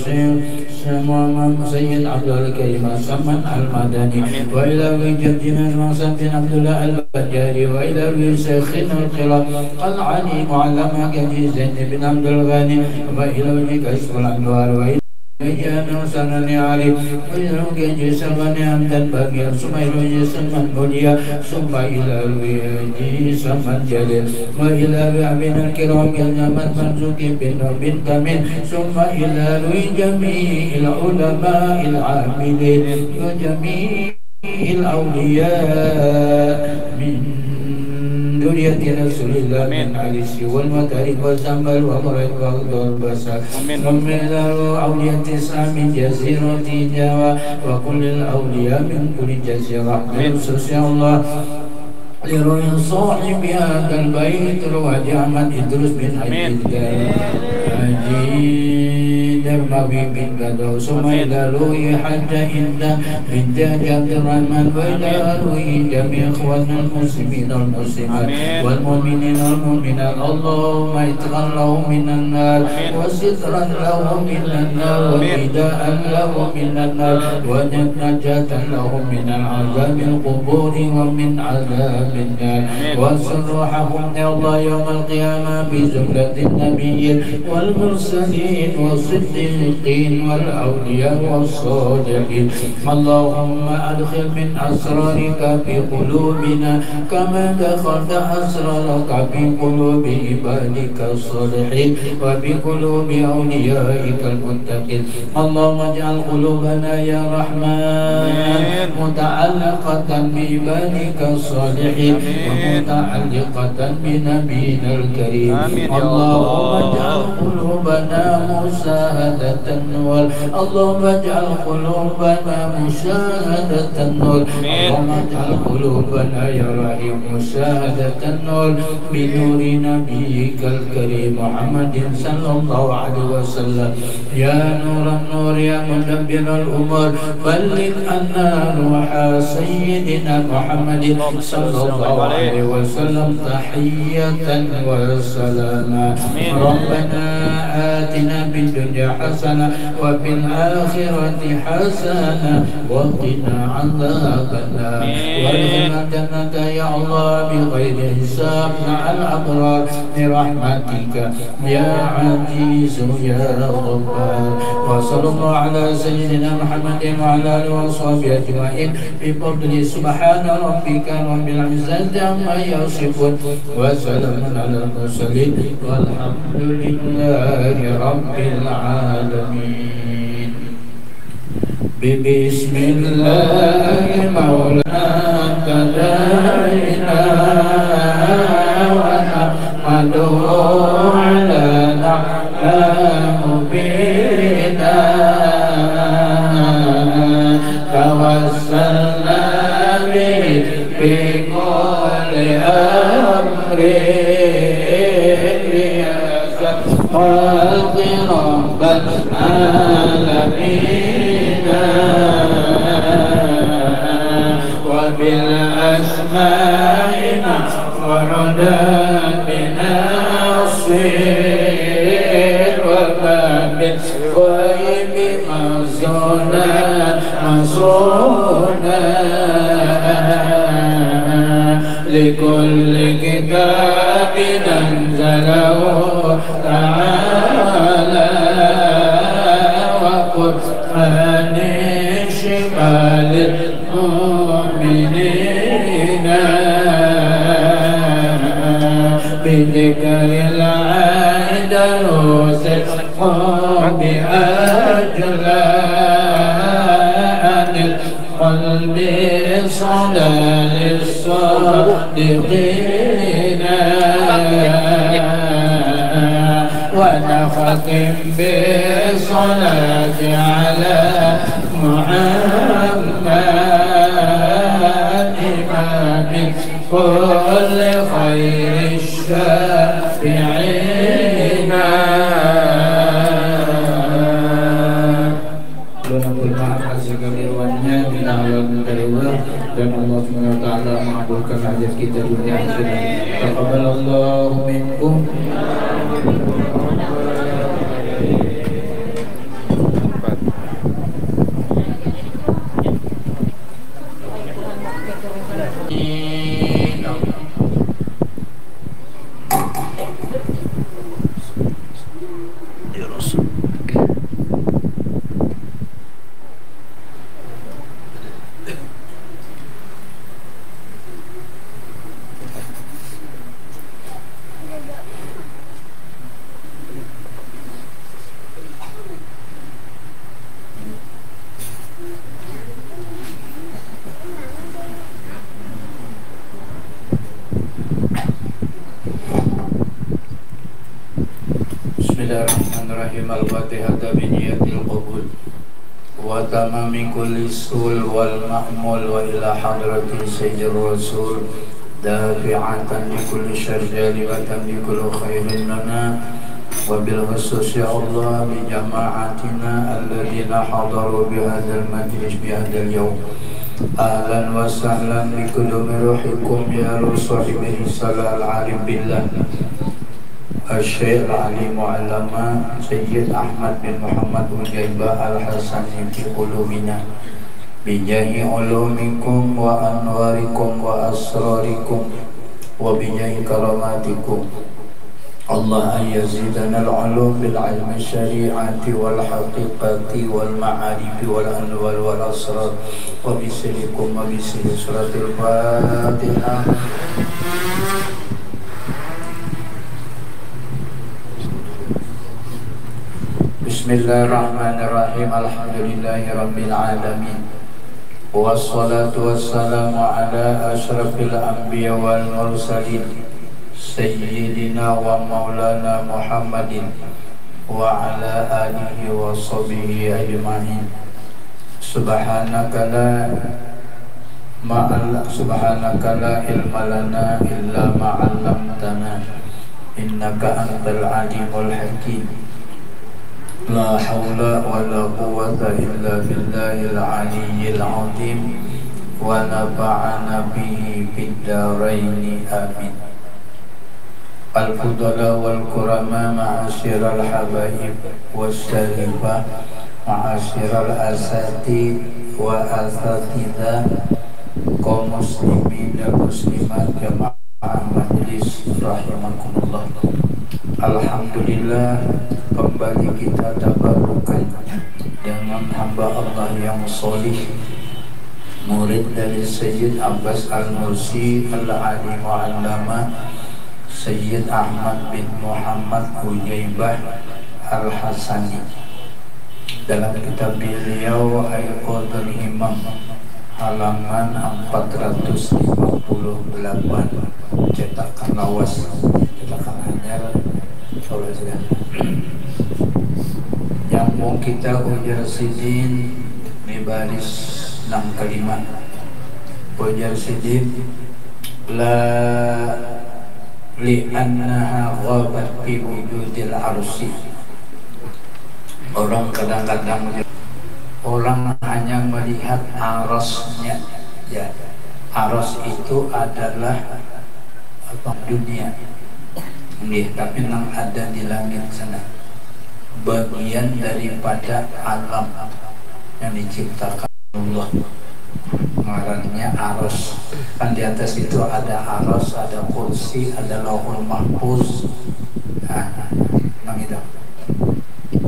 سيد عبد الكريم سمن المدني وإلى جدنا المحسن بن عبد الله البجاري وإلى شيخنا القرام العليم علمك زين بن عبد الغني وإلى كشف الأنوار وإلى Jangan sanani arif, ilu keji samani amdan bagian, sumai luji saman mulia, sumai ilalui saman jalil, wa ilalui aminal kiram zaman manzuki bin kamin, sumai ilalui jami'il ulama il amilin, wa jami'il awliya min ذرية رسول الله من عليس والمكارم والزنبل ومرد وغدور بسر ومن أولياء تسعة من جزيرة جاوة وكل الأولياء من كل جزيرة بخصوص الله لروح صاحب هذا البيت رواد أحمد إدريس بن Dermawi bin Gadau Sumaila Lui Hajja Indah bin Jajat Rahman Waila Lui Jami Akhwana Muslimin Al-Muslimat Wal Mu'minin Al-Mu'minat Allahumma itqan lahu minan nar wa sitran lahu minan nar wa hidaan lahu minan nar wa najatan lahu minan azabil quburi wa min azabil nar wa surruhahum ya Allah yawmal qiyamah bi zumratin nabiyyin wal mursalin wa الصديقين والأولياء والصالحين. اللهم أدخل من أسرارك في قلوبنا كما دخلت أسرارك في قلوب عبادك الصالحين وفي قلوب أوليائك المتقين. اللهم اجعل قلوبنا يا رحمن متعلقة بعبادك الصالحين ومتعلقة بنبينا الكريم. اللهم اجعل قلوبنا مشاهدة النور. اللهم اجعل قلوبنا مشاهدة النور. اللهم اجعل قلوبنا يا رحيم مشاهدة النور بنور نبيك الكريم محمد صلى الله عليه وسلم. يا نور النور يا مدبر الأمور بلغ عنا روح سيدنا محمد صلى الله عليه وسلم تحية وسلاما. ربنا آتنا في الدنيا حسنة وفي الآخرة حسنة وقنا عذاب النار وادخلنا الجنة يا الله بغير حساب مع الأبرار برحمتك يا عزيز يا غفار. وصلى الله على سيدنا محمد وعلى آله وصحبه أجمعين بفضل سبحان ربك رب العزة عما يصفون وسلام على المرسلين والحمد لله رب العالمين. بسم الله مولانا تدعينا ونحمده على نعمه بنا توسلنا به في كل أمر خلق رب العالمين وبالأسماء مفعولا بنصير وما بالغيب مصونا مصونا لكل كتاب أنزله تعالى وقرآن شمال بأجلان القلب صلى للصادقين ونختم بالصلاة على محمد إمام كل خير الشافعين. Dan Allah SWT mengabulkan hajat kita dunia akhirat. Taqabbalallahu minkum. Bismillahirrahmanirrahim. Al-Fatihah biniyatil qabul wa tamami kulli sul wal ma'mul wa ila hadrati sayyidil rasul dafi'atan li kulli syarri wa tamli kulli khairin lana wa bil khusus ya Allah bi jama'atina alladhina hadaru bi hadzal majlis bi hadzal yawm. Ahlan wa sahlan bi kulli ruhikum ya sahibi risalah al-alim billah Al-Syekh Al-Alim Mu'allama Sayyid Ahmad bin Muhammad Ujaibah Al-Hasani fi qulubina bijahi ulumikum wa anwarikum wa asrarikum wa bijahi karamatikum. Allah yazidana al-ulum bil ilmi syari'ati wal haqiqati wal ma'arifi wal anwar wal asrar wa bisilikum wa bisili suratul Fatihah. Bismillahirrahmanirrahim. Alhamdulillahi rabbil alamin. Wassalatu wassalamu ala asyrafil anbiya wal mursalin sayyidina wa maulana Muhammadin wa ala alihi wa sahbihi ajma'in. Subhanaka la ilma lana illa ma 'allamtana innaka antal alimul hakim. La hawla wa la quwwata illa billahil aliyyil azim wa nafa'ana bihi fid dharain amin. Al-fudala wal kurama ma'asyiral habaib wasyarifah ma'asyiral asati wa asatidzah kaum muslimin dan muslimat jamaah majlis rahimakumullah. Alhamdulillah, kembali kita tabarukan dengan hamba Allah yang solih, murid dari Sayyid Abbas Al-Mursi Al-Alim Mu'allama Sayyid Ahmad bin Muhammad Ujaibah Al-Hasani. Dalam kitab beliau Aiqadul Himam halaman 458, cetakan lawas, cetakan anyar. Yang mau kita ujar sidin mibaris 6 kalimat. Ujar sidin la li'annaha ghabat fi wujudil arsi. Orang kadang-kadang orang hanya melihat arasnya, ya. Aras itu adalah apa, dunia. Tapi memang ada di langit sana, bagian daripada alam yang diciptakan Allah. Ngarannya aras. Kan di atas itu ada aras, ada kursi, ada lauhul mahfuz. Nah, memang itu.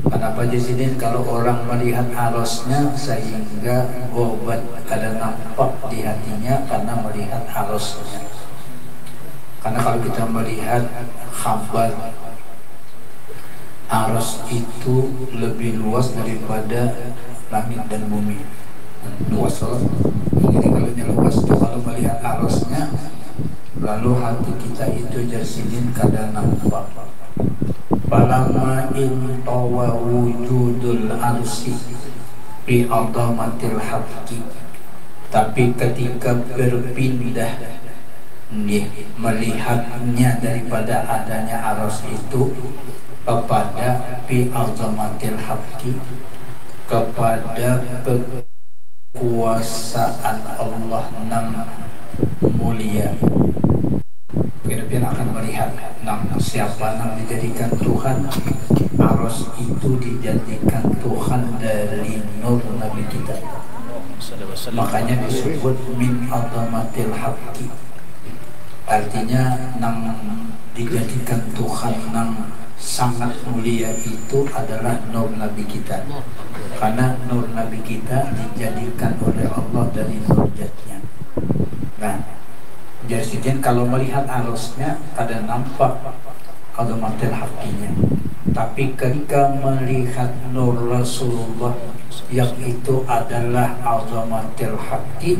Kenapa jadi kalau orang melihat arasnya sehingga gobat ada nampak di hatinya karena melihat arasnya. Karena kalau kita melihat khabar Aras itu lebih luas daripada langit dan bumi. Luas loh. Jadi kalau luas itu kalau melihat arasnya, lalu hati kita itu jersidin kada nampak. Balama in tawa wujudul arsi fi adamatil haqqi. Tapi ketika berpindah melihatnya daripada adanya aras itu kepada fi azamatil haqqi, kepada kekuasaan Allah yang mulia. Kira-kira akan melihat siapa yang dijadikan Tuhan. Aras itu dijadikan Tuhan dari nur Nabi kita. Makanya disebut min azamatil haqqi. Artinya nang dijadikan Tuhan nang sangat mulia itu adalah nur Nabi kita. Karena nur Nabi kita dijadikan oleh Allah dari nur zatnya. Nah, jadi kalau melihat arusnya ada nampak azamatil haqqinya. Tapi ketika melihat nur Rasulullah yang itu adalah azamatil haqqi,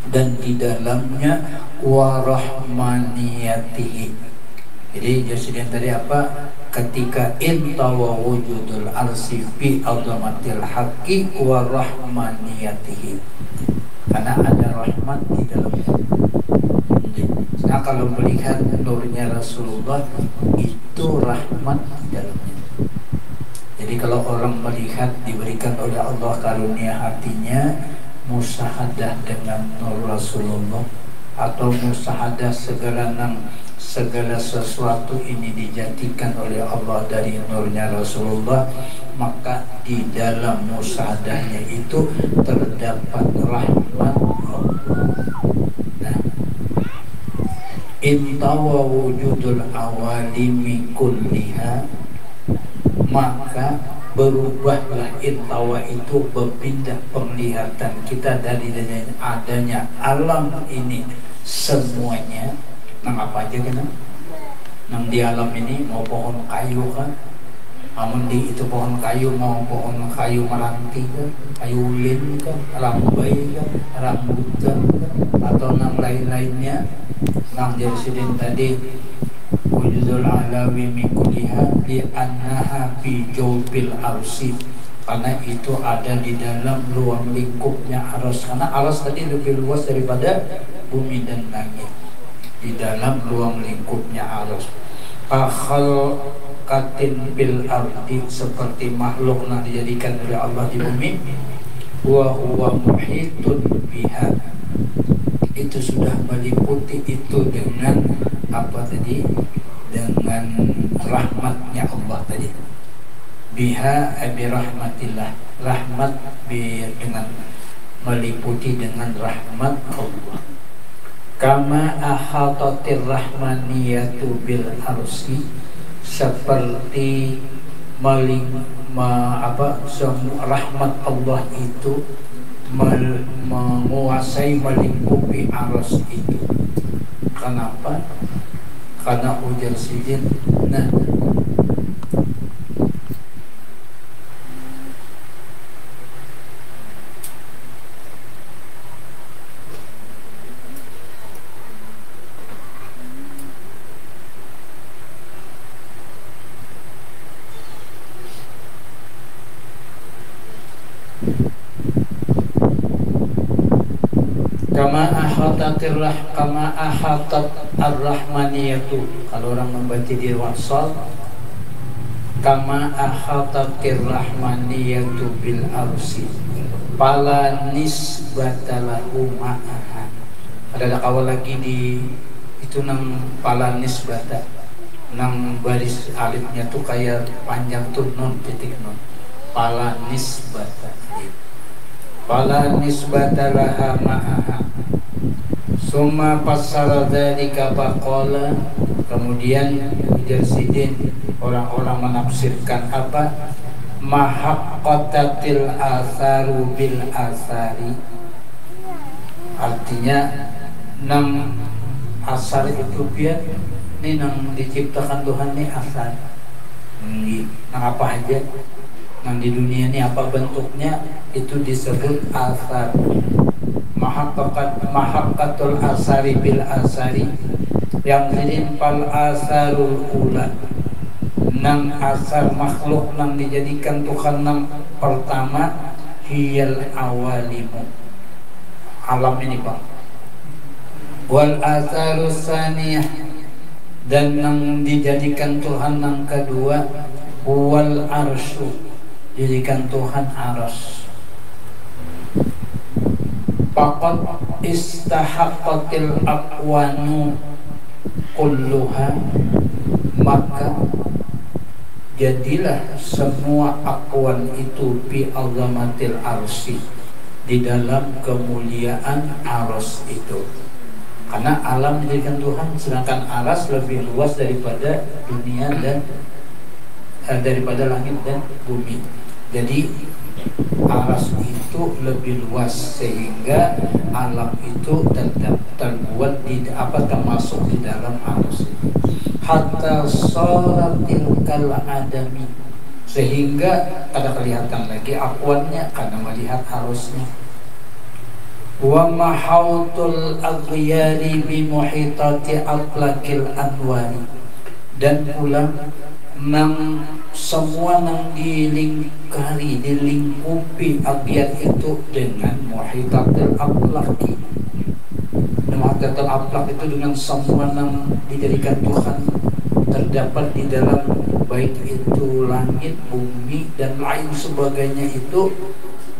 dan di dalamnya warahmaniyatihi. Jadi jasiden tadi apa? Ketika intawa wujudul arsi fi azamatil haqqi warahmaniyatihi, karena ada rahmat di dalamnya. Nah, kalau melihat nurnya Rasulullah itu rahmat di dalamnya. Jadi kalau orang melihat diberikan oleh Allah karunia hatinya musahadah dengan nur Rasulullah, atau musahadah segala sesuatu ini dijadikan oleh Allah dari nurnya Rasulullah, maka di dalam musahadahnya itu terdapat rahmat Allah. Nah, intawa wujudul awalimi kulliha, maka berubahlah intawa itu berpindah penglihatan kita dari adanya alam ini semuanya. Nang apa aja kan? Nang di alam ini mau pohon kayu kan? Namun di itu pohon kayu, mau pohon kayu meranti kan? Kayu ulin kan? Rambai kan? Rambutan kan? Atau nang lain-lainnya. Nang jersiden tadi wujudul alawi mikuliha li annaha fi jawbil arsi, karena itu ada di dalam ruang lingkupnya aras. Karena aras tadi lebih luas daripada bumi dan langit. Di dalam ruang lingkupnya aras. Akhal katin bil ardi, seperti makhluk yang dijadikan oleh Allah di bumi. Wa huwa muhitun biha, itu sudah meliputi itu dengan apa tadi? Dengan rahmatnya Allah tadi. Biha bi rahmatillah, rahmat dengan meliputi dengan rahmat Allah. Kama ahatatir rahmaniyatu bil arsi, seperti rahmat Allah itu menguasai melingkupi aras itu. Kenapa? Karena ujar sidin. Nah, kama ahatat ar-rahmaniyatu, kalau orang membaca di wasal, kama ahatatir rahmaniyatu bil arsi pala nisbatalahu ma'aha. Ada kawal lagi di itu nang pala nisbata, nang baris alifnya tuh kayak panjang tuh non titik non, pala nisbata, pala nisbatalaha ma'aha. Summa passara dzalika faqala, kemudian Mujasidin orang-orang menafsirkan apa? Mahaqqatatil asaru bil asari, artinya nang asar itu biar ini nang diciptakan Tuhan ini asar. Nah apa aja yang di dunia ini apa bentuknya itu disebut asar. Mahaqqatul asari bil asari yang pal asarul ula nang asar makhluk nang dijadikan Tuhan nang pertama hiyal awalimu alam ini Pak. Wal asarus saniyah dan nang dijadikan Tuhan nang kedua wal arsyu jadikan Tuhan aras. Faqad istahaqqatil aqwanu kulluha maka jadilah semua akwan itu bi azamatil arsy di dalam kemuliaan aras itu. Karena alam dijadikan Tuhan, sedangkan aras lebih luas daripada dunia dan daripada langit dan bumi. Jadi aras itu lebih luas sehingga alam itu terbuat di termasuk di dalam aras itu. Hatta sholatil kal adami sehingga kada kelihatan lagi akwannya karena melihat arusnya. Wa mahautul aghyari bi muhitati atlaqil anwari dan pula nang semua nang dilingkari dilingkupi aghyar itu dengan muhitatil atlaqi. Muhitatil atlaq itu dengan semua nang dijadikan Tuhan terdapat di dalam baik itu langit, bumi dan lain sebagainya itu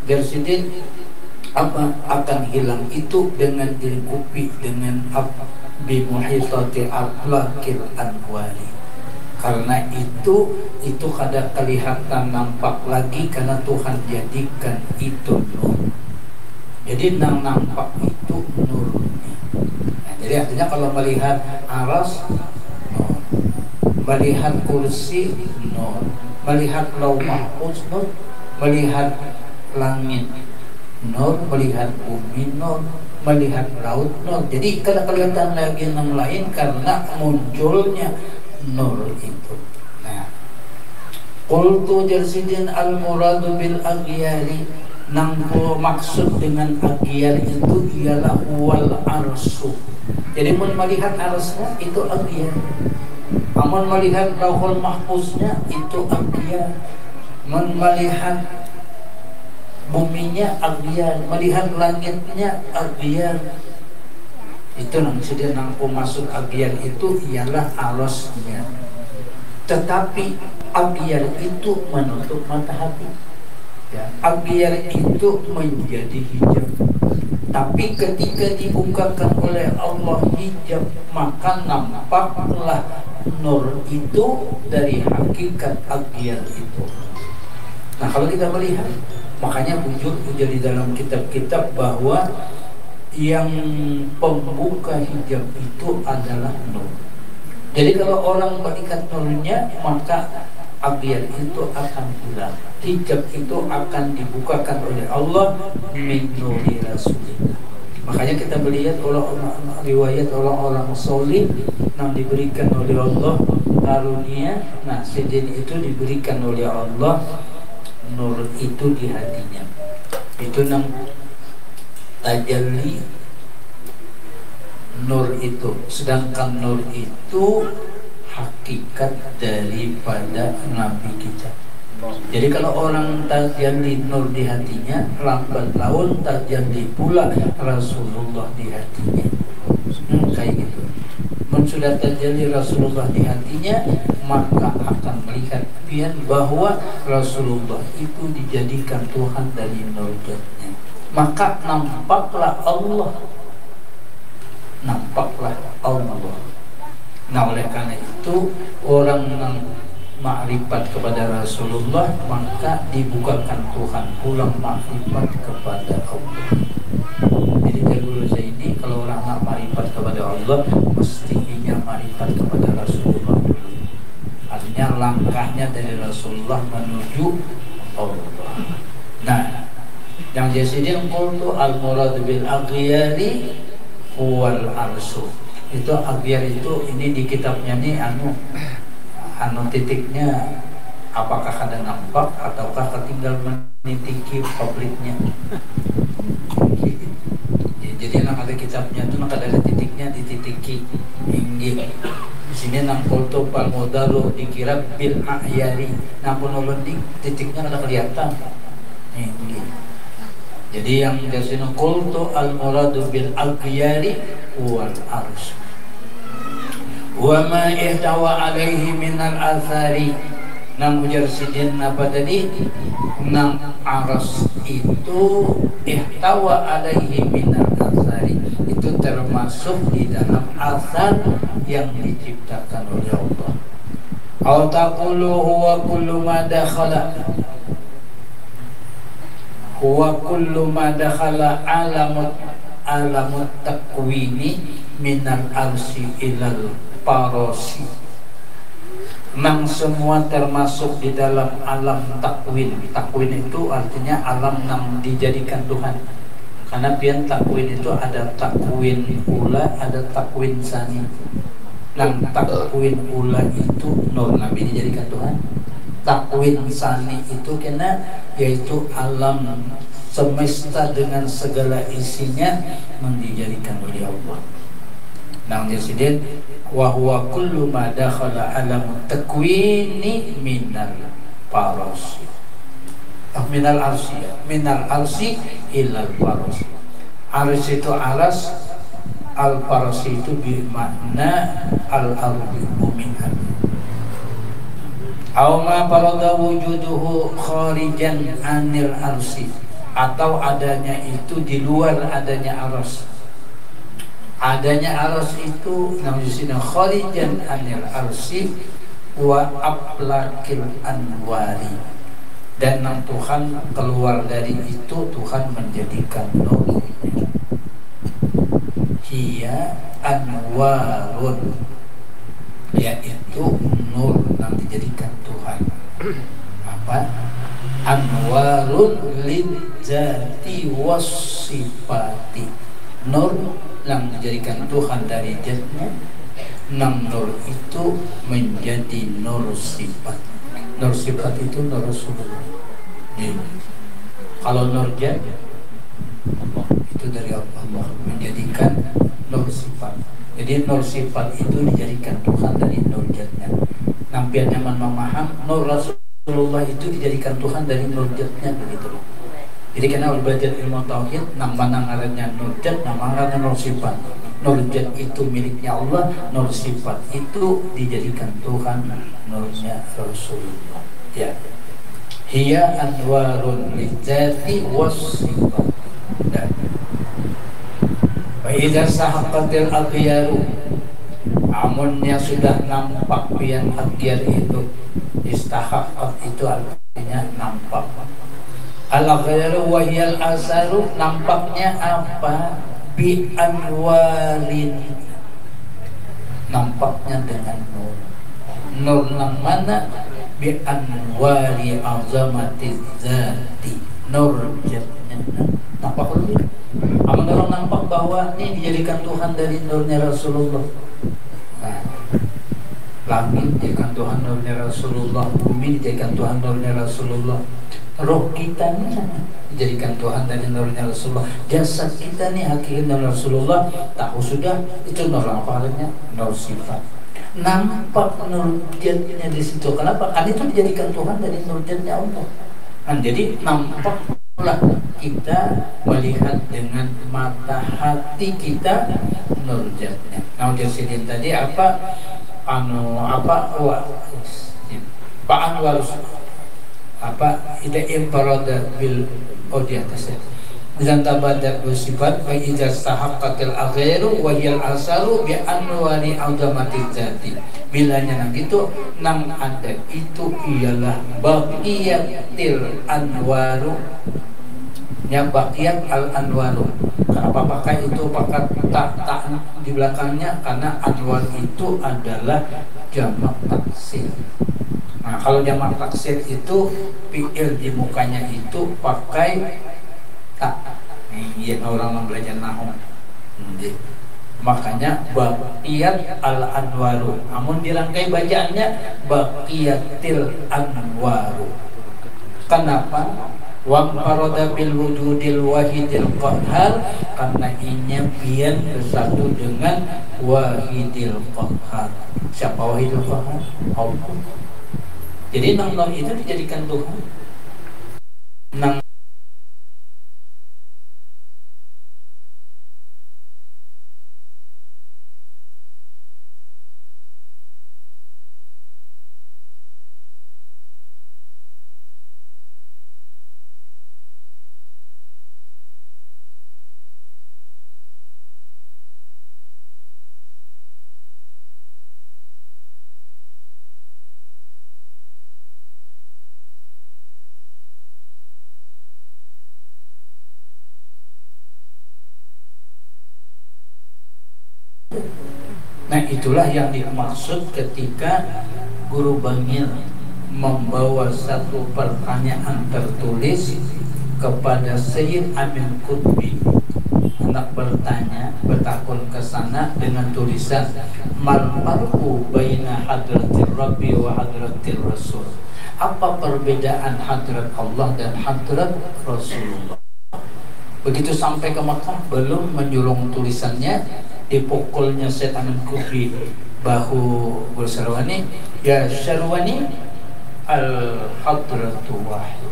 bersidin apa akan hilang itu dengan dilingkupi dengan bi muhitati atlaqil anwari. Karena itu kada kelihatan nampak lagi karena Tuhan jadikan itu nur. Jadi nang nampak itu nurnya. Nah, jadi artinya kalau melihat aras nur, melihat kursi nur, melihat lauh mahfuz nur, melihat langit nur, melihat bumi nur, melihat laut nur. Jadi kada kelihatan lagi yang lain karena munculnya nur itu. Nah, qultu jarsidin al muradu bil aghyari nang maksud dengan aghyar itu ialah wal arsu. Jadi mun melihat arsnya itu aghyar. Amun melihat lauhul mahfuznya itu aghyar. Mun melihat buminya aghyar, melihat langitnya aghyar. Itu nang sudah nangku masuk aghyar itu ialah arasnya. Tetapi aghyar itu menutup mata hati. Ya, aghyar itu menjadi hijab. Tapi ketika dibukakan oleh Allah hijab, maka nampaklah nur itu dari hakikat aghyar itu. Nah, kalau kita melihat, makanya muncul di dalam kitab-kitab bahwa yang pembuka hijab itu adalah nur. Jadi kalau orang berikat nurnya, maka aghyar itu akan hilang. Hijab itu akan dibukakan oleh Allah min nuri Rasulillah. Makanya kita melihat riwayat orang-orang solih yang diberikan oleh Allah karunia. Nah, sedin itu diberikan oleh Allah nur itu di hatinya. Itu nang tajalli nur itu. Sedangkan nur itu hakikat daripada Nabi kita. Jadi kalau orang tajalli nur di hatinya, lambat laun tajalli pula Rasulullah di hatinya. Kayak gitu. Sudah tajalli Rasulullah di hatinya, maka akan melihat pian bahwa Rasulullah itu dijadikan Tuhan dari nurnya. Maka nampaklah Allah. Nampaklah Allah. Nah, oleh karena itu orang yang makrifat kepada Rasulullah, maka dibukakan Tuhan pulang makrifat kepada Allah. Jadi dulu saya ini kalau orang nak makrifat kepada Allah, mestinya makrifat kepada Rasulullah dulu. Artinya langkahnya dari Rasulullah menuju Allah. Nah, yang jasidin qultu al murad bil aghyari wal arsu. Itu aghyar itu ini di kitabnya nih anu titiknya apakah ada nampak ataukah ketinggal menitiki publiknya. Jadi nak ada kitabnya itu nak ada titiknya dititiki inggil. Di sini nang kultu pal modalu dikira bil ayari, nampun ulun di titiknya ada kelihatan inggil. Jadi yang di sini kultu al muradu bil ayari wal arsh. Wa ma ihtawa alaihi min al athari. Nang ujar sidin apa tadi? Nang aras itu ihtawa alaihi min al athari, itu termasuk di dalam asar yang diciptakan oleh Allah. Au taqulu huwa kullu ma dakhala, huwa kullu ma dakhala alamut takwini minal arsi ilal parosi. Nang semua termasuk di dalam alam takwin. Takwin itu artinya alam yang dijadikan Tuhan. Karena pian takwin itu ada takwin ula, ada takwin sani. Nang takwin ula itu nur Nabi dijadikan Tuhan. Takwin sani itu kena yaitu alam semesta dengan segala isinya dijadikan oleh Allah. Nang jasiden wa huwa kullu ma dakhala alam takwini minal parosi. Minal arsi, minal arsi ilal parosi. Aras itu aras, al parosi itu bermakna al ardi bumi. Aw ma farada wujuduhu kharijan anil arsi, atau adanya itu di luar adanya aras. Adanya aras itu namanya kharijan anil arsi wa aplakil anwari, dan nang Tuhan keluar dari itu Tuhan menjadikan nur. Hiya anwarun, yaitu nur yang dijadikan Tuhan. Apa? Anwarun lidzati wasifati, nur yang dijadikan Tuhan dari zatnya. Nang nur itu menjadi nur sifat. Nur sifat itu nur Rasulullah. Kalau nur zat itu dari Allah menjadikan nur sifat. Jadi nur sifat itu dijadikan Tuhan dari nur zatnya. Nampian nyaman memaham, nur Rasulullah itu dijadikan Tuhan dari nur zatnya, begitu. Jadi karena belajar ilmu tauhid, nama ngarannya nur zat, nama ngarannya nur sifat. Nur zat itu miliknya Allah, nur sifat itu dijadikan Tuhan, nurnya Rasulullah. Ya. Hiya anwarun lidzati was-sifat. Wa idza sahaqqatil aghyaru, amunnya sudah nampak pian aghyar itu, istahaqqat itu artinya nampak. Al-aghyaru wa hiyal asaru, nampaknya apa? Bi anwarin, nampaknya dengan nur. Nur nang mana? Bi anwari azamati zati, nur zatnya nampak dulu. Amun orang nampak bahwa ini dijadikan Tuhan dari nurnya Rasulullah. Nah, langit dijadikan Tuhan nurnya Rasulullah, bumi dijadikan Tuhan nurnya Rasulullah, roh kita nih dijadikan Tuhan dari nurnya Rasulullah, jasad kita nih hakikatnya Rasulullah. Tahu sudah itu nur apa artinya? Nur sifat. Nampak nur zatnya di situ. Kenapa? Kan itu dijadikan Tuhan dari nur zatnya Allah. Kan jadi nampaklah kita melihat dengan mata hati kita nur zatnya. Nah, jadi tadi apa? Pak Anwar apa ida imparada bil di atasnya dan tabadat bersifat wa idza stahaqqatil aghairu wa hiyal asaru bi anwari azamati zati. Bilanya nang gitu nang ada itu ialah baqiyatil anwaru, nya baqiyat al anwaru. Kenapa pakai itu pakai tak di belakangnya? Karena anwar itu adalah jamak taksir. Nah, kalau jamak taksir itu fi'il di mukanya itu pakai tak. Ini orang belajar nahwu. Makanya baqiyat al anwaru, namun dirangkai bacaannya baqiyatil anwaru. Kenapa? Wa farada bil wujudil wahidil qahhar, karena inya pian bersatu dengan wahidil qahhar. Siapa wahidil qahhar? Allah. Jadi nang itu dijadikan Tuhan. Nang nah itulah yang dimaksud ketika Guru Bangil membawa satu pertanyaan tertulis kepada Sayyid Amin Qutbi. Anak bertanya, bertakun ke sana dengan tulisan mal farqu baina hadratir Rabbi wa hadratir Rasul. Apa perbedaan hadrat Allah dan hadrat Rasulullah? Begitu sampai ke Makkah belum menjulung tulisannya, dipukulnya Sayyid Amin Qutbi bahu Guru Syarwani, ya Syarwani al hadratu wahid.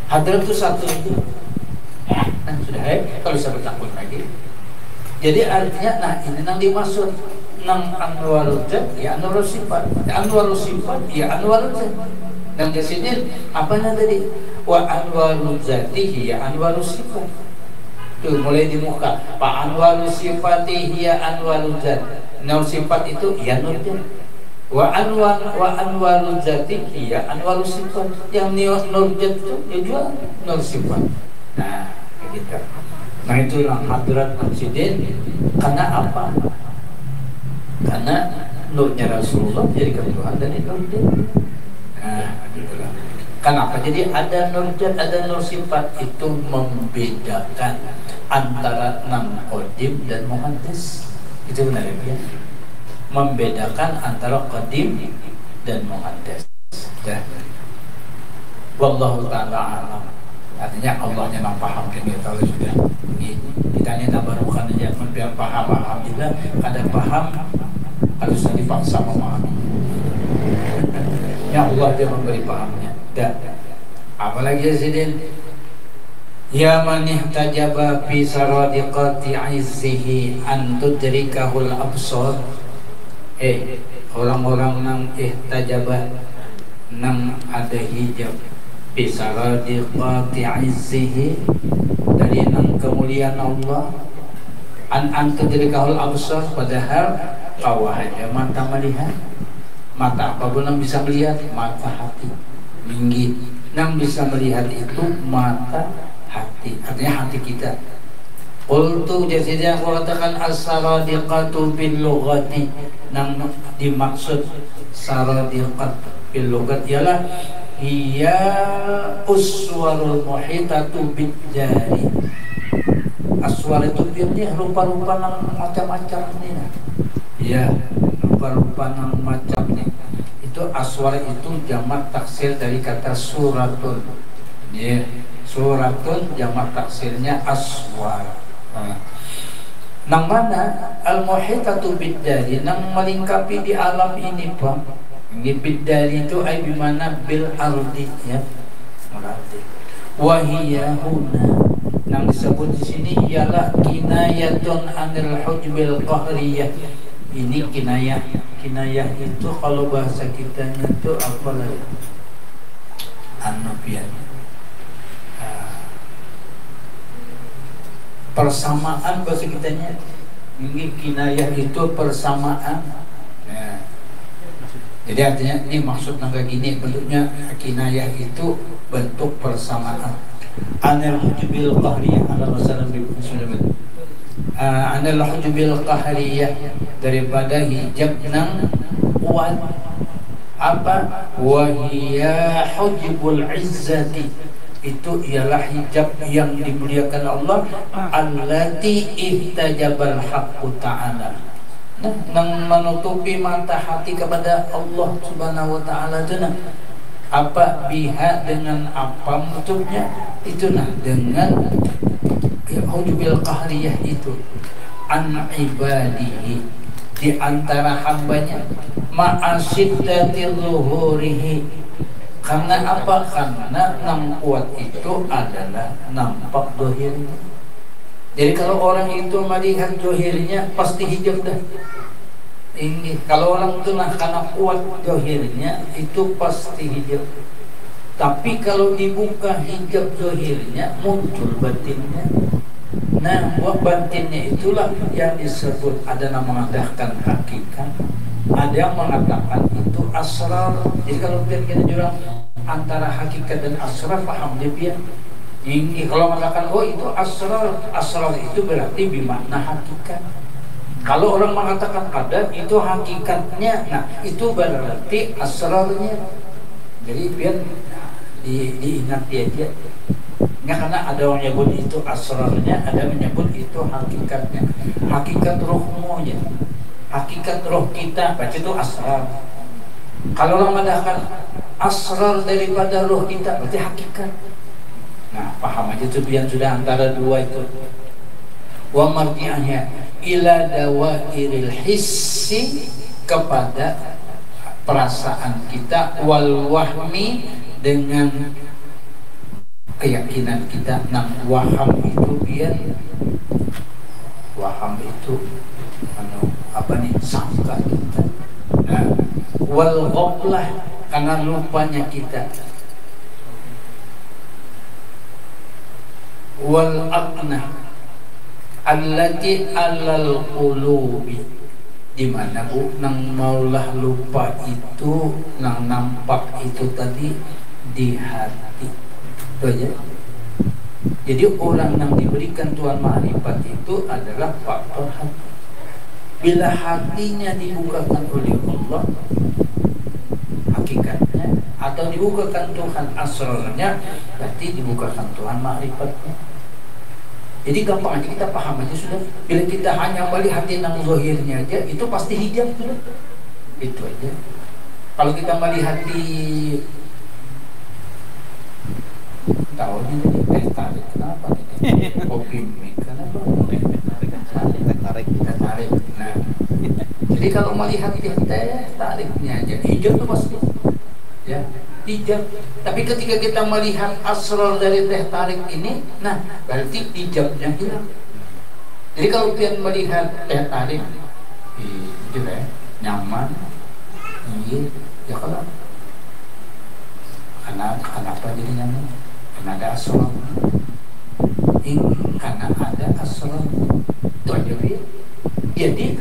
Hadrat itu satu itu. Nah sudah kalau saya bertakun lagi. Jadi artinya nah ini nang dimaksud nang anwarul zat ya anwarul sifat, anwarul sifat ya anwarul zat. Dan di sini apa tadi? Wa anwarul zatihi ya anwarul sifat. Tuh mulai di muka Pak anwalu sifatihi ya anwalu zat. Nur sifat itu ya nur zat. Wa anwalu zatihi ya anwalu sifat. Yang nur zat itu ya juga nur sifat. Nah gitu. Nah itulah hadrat Presiden. Karena apa? Karena nurnya Rasulullah jadi Tuhan dan nur zat. Nah itulah. Kenapa? Jadi ada nur zat, ada nur sifat, itu membedakan antara nam qadim dan muhaddis. Itu benar ya? Membedakan antara qadim dan muhaddis. Ya. Wallahu ta'ala alam. Artinya Allahnya yang paham kan kita tahu sudah. Kita ini tabarukan aja biar paham. Alhamdulillah kadang paham harus dipaksa memahami. Ya Allah dia memberi pahamnya. Dan apalagi Zaidin ya man ihtajaba fi saradiqati izzihi an tudrikahul absar. Orang-orang nang ihtajaba nang ada hijab fi saradiqati izzihi, dari nang kemuliaan Allah, an tudrikahul absar, padahal kawahannya mata melihat. Mata apa pun yang bisa melihat? Mata hati. Minggi yang bisa melihat itu mata hati, artinya hati kita. Qultu jadinya aku katakan as-saradiqatu bil lughati, yang dimaksud saradiqat bil lughat ialah hiya uswarul muhitatu bid jari. Aswar itu dia rupa-rupa yang macam-macam ini. Ya, rupa-rupa yang macam ini. Itu aswar itu jamak taksir dari kata suratun. Ya, suratun jamak taksirnya aswar. Nang mana al-muhitatu bid-dari, nang melingkapi di alam ini Pak. Ini bid-dari itu ay bimana bil ardi ya. Ardi. Wa hiya huna, nang disebut di sini ialah kinayatun anil hujbil qahriyah. Ini kinayah. Kinayah itu kalau bahasa kitanya itu apa lagi? Anubian. Persamaan bahasa kitanya. Ini kinayah itu persamaan. Ya. Jadi artinya ini maksud naga gini bentuknya, kinayah itu bentuk persamaan. Anil hujubil qahriyah ala masalah anil hujubil qahriyah, daripada hijab nang kuat. Apa? Wa hiya hujubul izzati, itu ialah hijab yang dimuliakan Allah, allati ihtajabal haqqu ta'ala. Nah, yang menutupi mata hati kepada Allah Subhanahu wa taala itu nah. Apa biha dengan apa menutupnya? Itu nah dengan hujubil qahriyah itu an ibadihi, di antara hambanya, ma'asiddatir zuhurihi. Karena apa? Karena nam kuat itu adalah nampak dohirnya. Jadi kalau orang itu melihat dohirnya pasti hijab dah. Ini kalau orang itu nah karena kuat dohirnya itu pasti hijab. Tapi kalau dibuka hijab dohirnya muncul batinnya. Nah, buat batinnya itulah yang disebut, ada yang mengatakan hakikat, ada yang mengatakan itu asrar. Jadi kalau kita jurang antara hakikat dan asrar, paham dia biar. Ini kalau mengatakan oh itu asrar, asrar itu berarti bermakna hakikat. Kalau orang mengatakan ada itu hakikatnya, nah itu berarti asrarnya. Jadi biar diingat dia. Nggak, karena ada orang menyebut itu asrarnya, ada menyebut itu hakikatnya. Hakikat rohmu ya, hakikat roh kita, baca itu asrar. Kalau orang mengatakan asrar daripada roh kita, berarti hakikat. Nah, paham aja tuh biar sudah antara dua itu. Wa marji'ahnya ila dawairil hissi, kepada perasaan kita, wal wahmi, dengan keyakinan kita. Nang waham itu biar waham itu apa nih, sangka kita. Nah, wal ghaflah, karena lupanya kita. Wal aqnah allati alal qulubi, di mana bu nang maulah lupa itu, nang nampak itu tadi di hati. Itu aja. Jadi orang yang diberikan Tuhan Ma'rifat itu adalah faktor hati. Bila hatinya dibukakan oleh Allah hakikatnya, atau dibukakan Tuhan asrarnya, berarti dibukakan Tuhan Ma'rifatnya. Jadi gampang aja kita paham aja sudah. Bila kita hanya melihat yang zahirnya aja, itu pasti hijab sudah. Itu aja. Kalau kita melihat di tahu ini teh tarik, kenapa ini? Kopi mie, kenapa? Teh tarik. Nah, jadi kalau melihat teh tariknya aja, hijab itu pasti. Ya, hijab. Tapi ketika kita melihat asrar dari teh tarik ini, nah berarti hijabnya hilang. Jadi kalau kalian melihat teh tarik, itu ya, nyaman, iya, ya kalau kenapa jadi nyaman? Karena ada asrar. Karena ada asrar. Itu aja ya. Jadi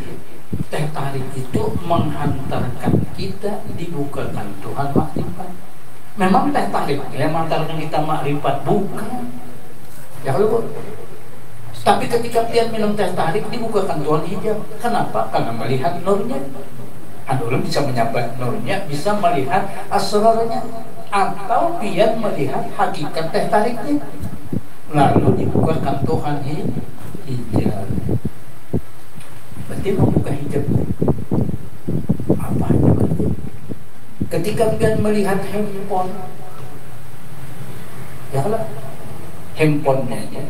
teh tarik itu menghantarkan kita dibukakan Tuhan Ma'rifat. Memang teh tarik yang menghantarkan kita Ma'rifat, bukan. Ya kalau tapi ketika dia minum teh tarik dibukakan Tuhan hijab. Kenapa? Karena melihat nurnya. Orang bisa menyabat nurnya, bisa melihat asrarnya, atau dia melihat hakikat teh tariknya. Lalu dibukakan Tuhan hijab. Berarti membuka hijab apa hijab? Ketika kalian melihat handphone, ya kalau handphonenya aja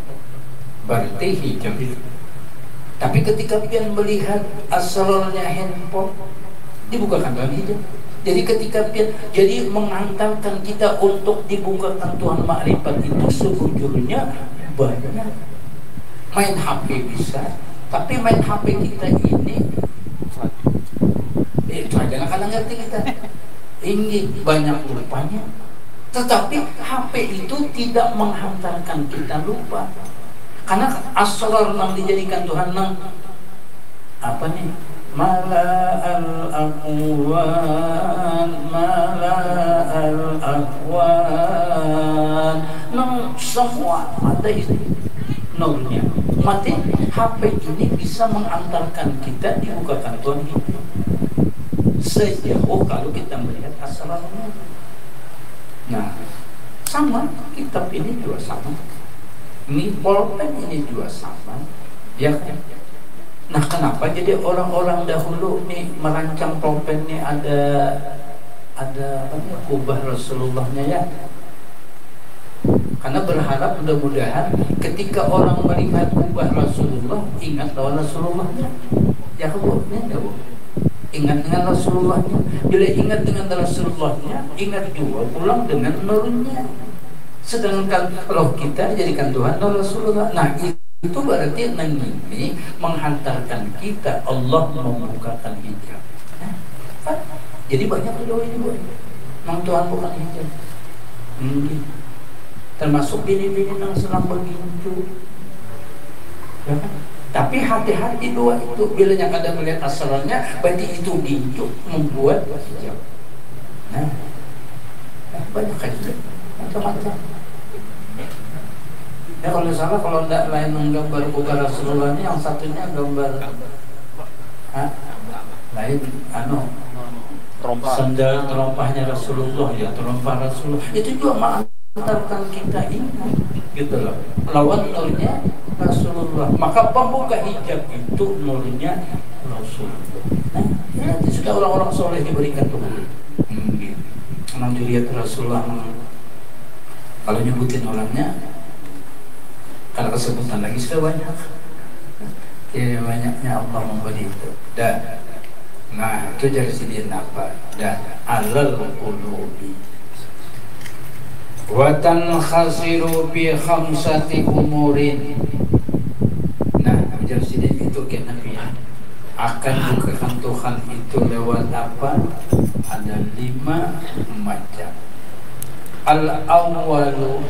berarti hijab itu. Tapi ketika kalian melihat asrarnya handphone, dibukakan dalam hijab. Jadi ketika jadi menghantarkan kita untuk dibukakan Tuhan Ma'rifat itu sebetulnya banyak. Main HP bisa, tapi main HP kita ini itu aja kadang ngerti kita. Ini banyak lupanya. Tetapi HP itu tidak menghantarkan kita lupa. Karena asrar yang dijadikan Tuhan nang apa nih? Mala al-aqwan, mala al-aqwan. Nang semua ada itu nurnya. Mati HP ini bisa mengantarkan kita dibukakan Tuhan itu. Sejauh kalau kita melihat asrarnya. Nah, sama, kitab ini juga sama, ini pulpen ini juga sama, ya kan? Nah, kenapa jadi orang-orang dahulu nih merancang pulpen nih ada apa nih, kubah Rasulullahnya ya? Karena berharap mudah-mudahan ketika orang melihat kubah Rasulullah ingat bahwa Rasulullahnya, ya Bu, ya Bu, ingat dengan Rasulullahnya. Bila ingat dengan Rasulullahnya, ingat juga pulang dengan nurnya. Sedangkan roh kita dijadikan Tuhan dan Rasulullah. Nah, itu berarti ini menghantarkan kita Allah membukakan hijab. Kan? Jadi banyak doa ini Bu. Memang Tuhan bukan hijab. Termasuk bini-bini yang sedang bergincu, ya kan? Tapi hati-hati doa itu bila yang ada melihat asalnya, berarti itu gincu membuat hijab. Nah, banyak kan juga macam-macam. Ya kalau salah, kalau tidak lain menggambar bukan Rasulullahnya, yang satunya gambar lain sandal terompahnya Rasulullah, ya terompah Rasulullah itu juga mengantarkan kita ingat gitu loh, lawan nurnya Rasulullah. Maka pembuka hijab itu nurnya Rasulullah. Nah, nanti sudah orang-orang soleh diberikan Tuhan. Memang dilihat Rasulullah, kalau nyebutin orangnya, kalau kesebutan lagi sudah banyak. Ya, banyaknya Allah memberi itu. Dan nah, itu dari sini apa? Dan alal qulubi wa tankhasiru bi khamsati umurin. Nah, dari sini itu kena ya. Akan bukakan Tuhan itu lewat apa? Ada 5 macam. Al-awwalu,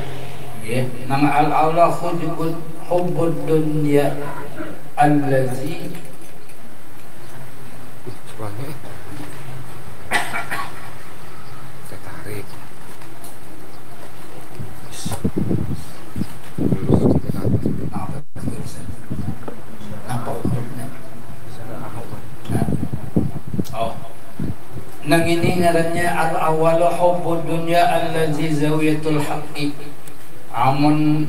ya, nama al-awla hubbud dunya allazi tarik. Nang ini ngarannya al-awwalu hubbud dunya allazi zawiyatul haqqi. Amun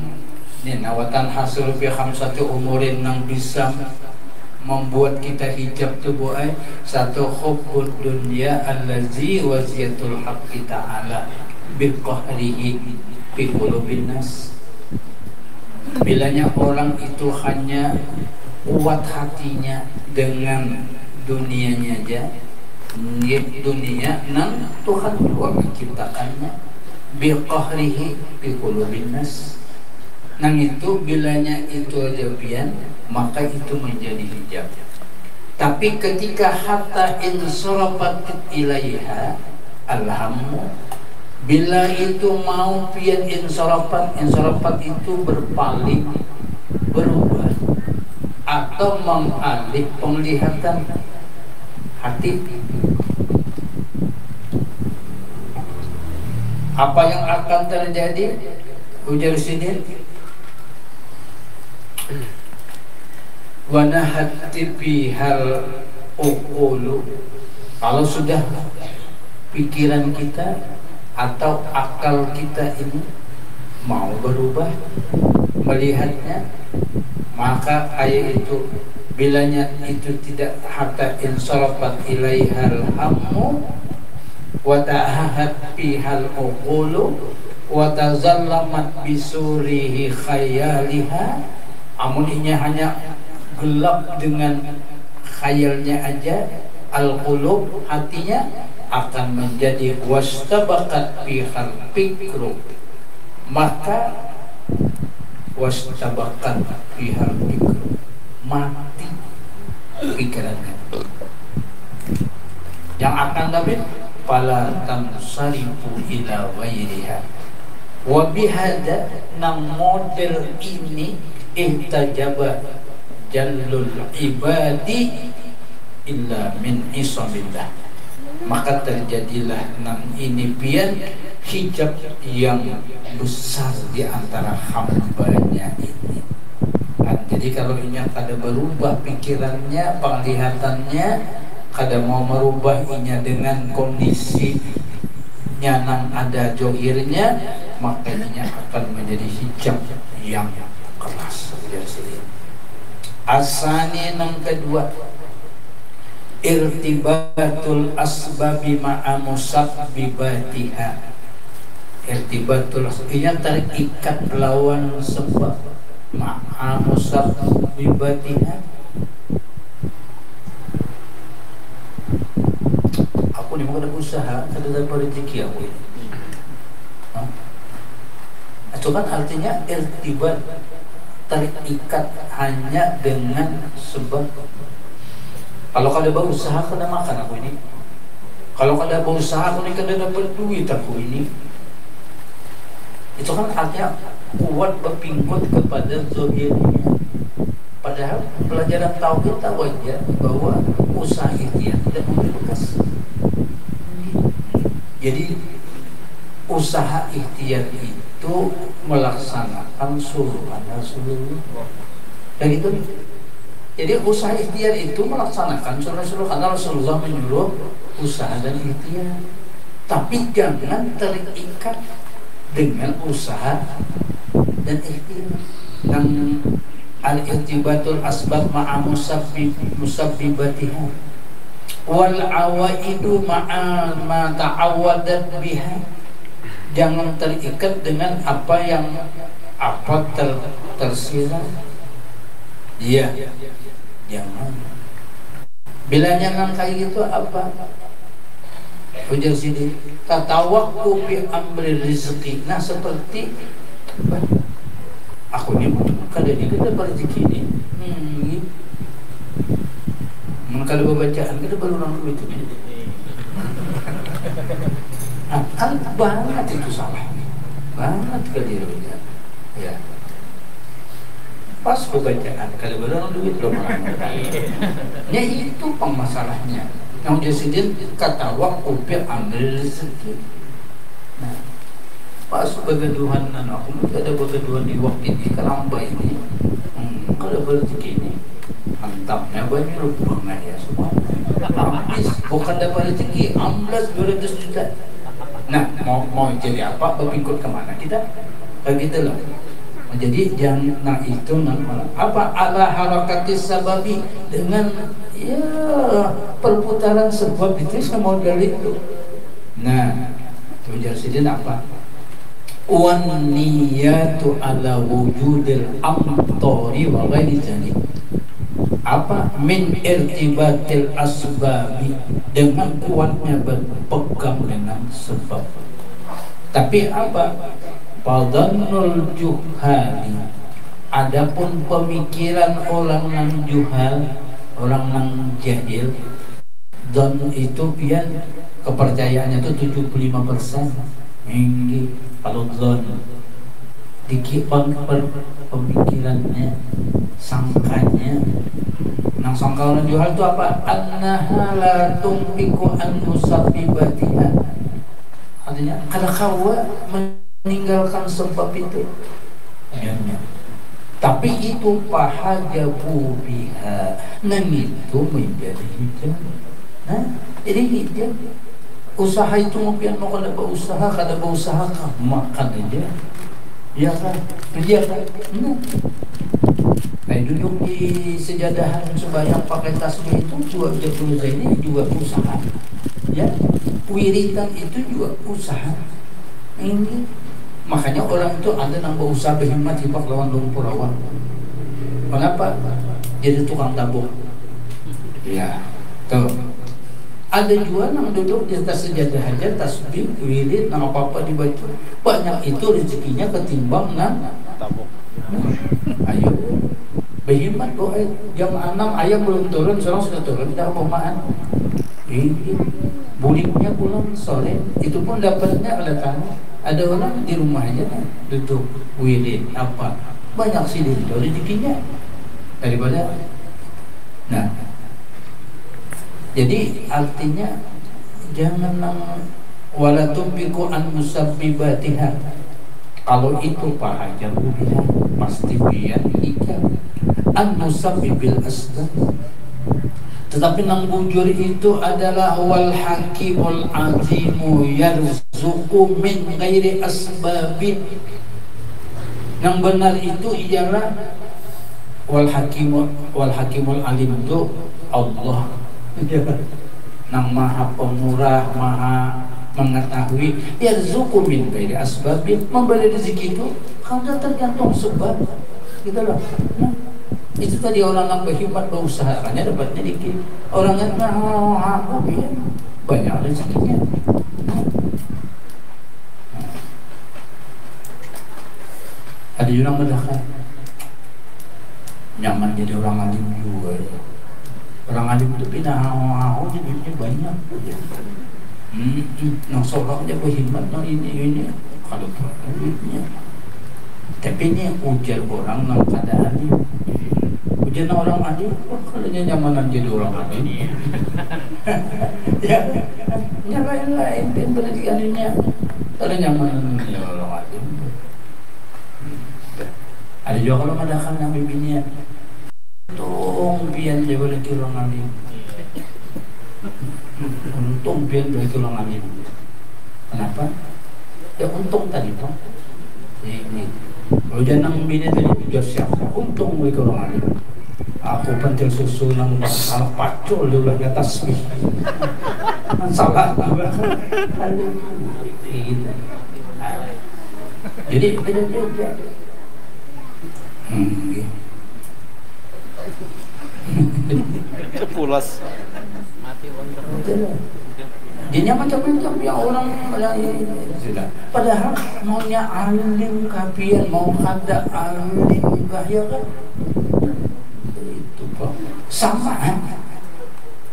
ini nawatan hasil fi khamsati umurin nang bisa membuat kita hijab tubuh satu hubbud dunya allazi waziyatul haqqi ta'ala biqahrihi fi qulubin nas. Bilanya orang itu hanya kuat hatinya dengan dunianya aja, dunia nang Tuhan juga menciptakannya biqahrihi fi qulubin nas. Nang itu bilanya itu aja pian, maka itu menjadi hijab. Tapi ketika hatta insarafat ilaiha alhammu, bila itu mau pian insarafat itu berpaling, berubah atau mengalih penglihatan hati, apa yang akan terjadi? Ujar sini wanahati bihal uqulu. Kalau sudah pikiran kita atau akal kita ini mau berubah melihatnya, maka ayat itu bilanya itu tidak hatta insarafat ilaihal hammu wa ta'ahat bihal uqulu wa tazallamat bisurihi khayaliha. Amuninya hanya gelap dengan khayalnya aja, al-qulub hatinya akan menjadi wastabaqat bihal fikru, maka wastabaqat bihal fikru, mati pikirannya. Yang akan David fala tamsarifu ila ghairiha. Wa bihada nang model ini ihtajaba jallul ibadi illa min isabillah, maka terjadilah nang ini pian hijab yang besar di antara hambanya ini. Nah, jadi kalau ini kada berubah pikirannya, penglihatannya, kada mau merubah inya dengan kondisi nang ada johirnya, makanya akan menjadi hijab yang keras. Asani yang kedua, irtibatul asbabi ma'a musabbibatiha. Irtibatul asbabi terikat lawan sebab ma'a musabbibatiha. Aku ni mau ada usaha, ada dapat rezeki aku ini. Itu kan artinya irtibat, terikat hanya dengan sebab. Kalau kada berusaha kada makan aku ini. Kalau kada berusaha aku ini kada dapat duit aku ini. Itu kan artinya kuat berpingkut kepada zahirnya. Padahal pelajaran tauhid tahu aja bahwa usaha ikhtiar tidak memberi bekas. Jadi usaha ikhtiar itu melaksanakan suruhan Rasulullah. Dan itu jadi usaha ikhtiar itu melaksanakan suruh-suruh, karena Rasulullah menyuruh usaha dan ikhtiar. Tapi jangan terikat dengan usaha dan ikhtiar. Dan al-irtibatul asbab ma'a musabbibatiha wal awaidu ma'a ma ta'awwadat biha. Jangan terikat dengan apa yang tersirat. Iya, jangan. Bila jangan kayak gitu apa? Ujar sini, tatawakku bi amri rizki. Nah seperti aku ni kada ni kita rezeki ni. Kalau bacaan kita baru orang itu. Kan banget itu salah. Banget kali dia. Ya. Pas pembacaan kalau benar duit belum ya itu pemasalahnya. Yang dia sendiri kata waktu ambil rezeki. Nah, pas begaduhan dan aku ada begaduhan di waktu ini kelamba ini. Kalau berezeki ini mantapnya banyak rubangan ya semua. Habis bukan dapat rezeki 200 juta. Nah, mau jadi apa? Berpikir kemana kita? Begitu loh. Jadi jangan itu apa ala harakatis sababi, dengan ya perputaran sebab itu semua dari itu. Nah, tujuan sidin apa? Wan niyatu ala wujudil amtori wa ghairi dzalik. Apa min irtibatil asbabi, dengan kuatnya berpegang dengan sebab. Tapi apa? Fadhannul juhali, adapun pemikiran orang yang juhal, orang yang jahil, dan itu pian kepercayaannya itu 75%. Tinggi kalau zon dikipang pemikirannya, sangkanya. Nang sangka orang juhal itu apa? Annaha la tumpiku an musabbibatiha. Artinya kada kawa meninggalkan sebab itu. Ya. Tapi itu pahajabu biha, dan itu menjadi hijab. Nah, jadi hijab. Usaha itu mungkin mau kada berusaha, kada berusaha makan aja. Ya kan? Kerja kan? Nah, duduk di sejadahan sembahyang pakai tasbih itu juga ini juga usaha. Ya, wiridan itu juga usaha. Ini makanya orang itu ada yang berusaha berhimmat hibak lawan lumpur lawan. Kenapa? Jadi tukang tabung. Ya, tuh. Ada juga yang duduk di atas sejadah aja tasbih, wirid, nama apa-apa dibaca. Banyak itu rezekinya ketimbang tabung. Ayo, berhimmat doa. Jam 6 ayam belum turun, sekarang sudah turun, tidak mau-maan. Ini buliknya pulang sore, itu pun dapatnya oleh tanah. Ada orang di rumahnya duduk wirid apa, banyak sih itu rezekinya daripada. Nah, jadi artinya jangan wala tumbiku an musabbibatiha. Kalau itu pahajabu biha, pasti biar hijab an musabbibil asbab. Tetapi nang bujur itu adalah wal hakimul azimu yarzuqu Zuku min ghairi asbabin. Yang benar itu ialah wal hakimul alim itu Allah. Yang maha pemurah, maha mengetahui. Yarzuqu min ghairi asbabin, memberi rezeki itu karena tergantung sebab. Gitu loh. Nah, itu tadi orang yang berhemat berusaha hanya dapatnya dikit. Orang yang banyak rezekinya. Ada orang mendahkan nyaman jadi orang alim juga. Orang alim itu pindah hao duitnya banyak. Nang seorang aja berhemat, nang ini kalau duitnya. Tapi ini ujar orang nang kada alim. Ujar orang alim, kalau nyamanan jadi orang alim. Ya, lain dan berarti alimnya. Kalau nyamanan jadi orang alim. Ada juga kalau madakan yang bibinya untung pian dia boleh orang alim. Untung pian boleh orang alim. Kenapa? Ya untung tadi Pak. Ini kalau jangan bini tadi biar siapa untung boleh orang alim. Aku pentil susu nang salah pacul dia ulah atas nih. Salah gitu. Jadi beda-beda. Pulas mati wonder. Dia macam-macam ya orang sudah. Padahal maunya alim kapian mau kada alim ya kan. Itu Pak. Sama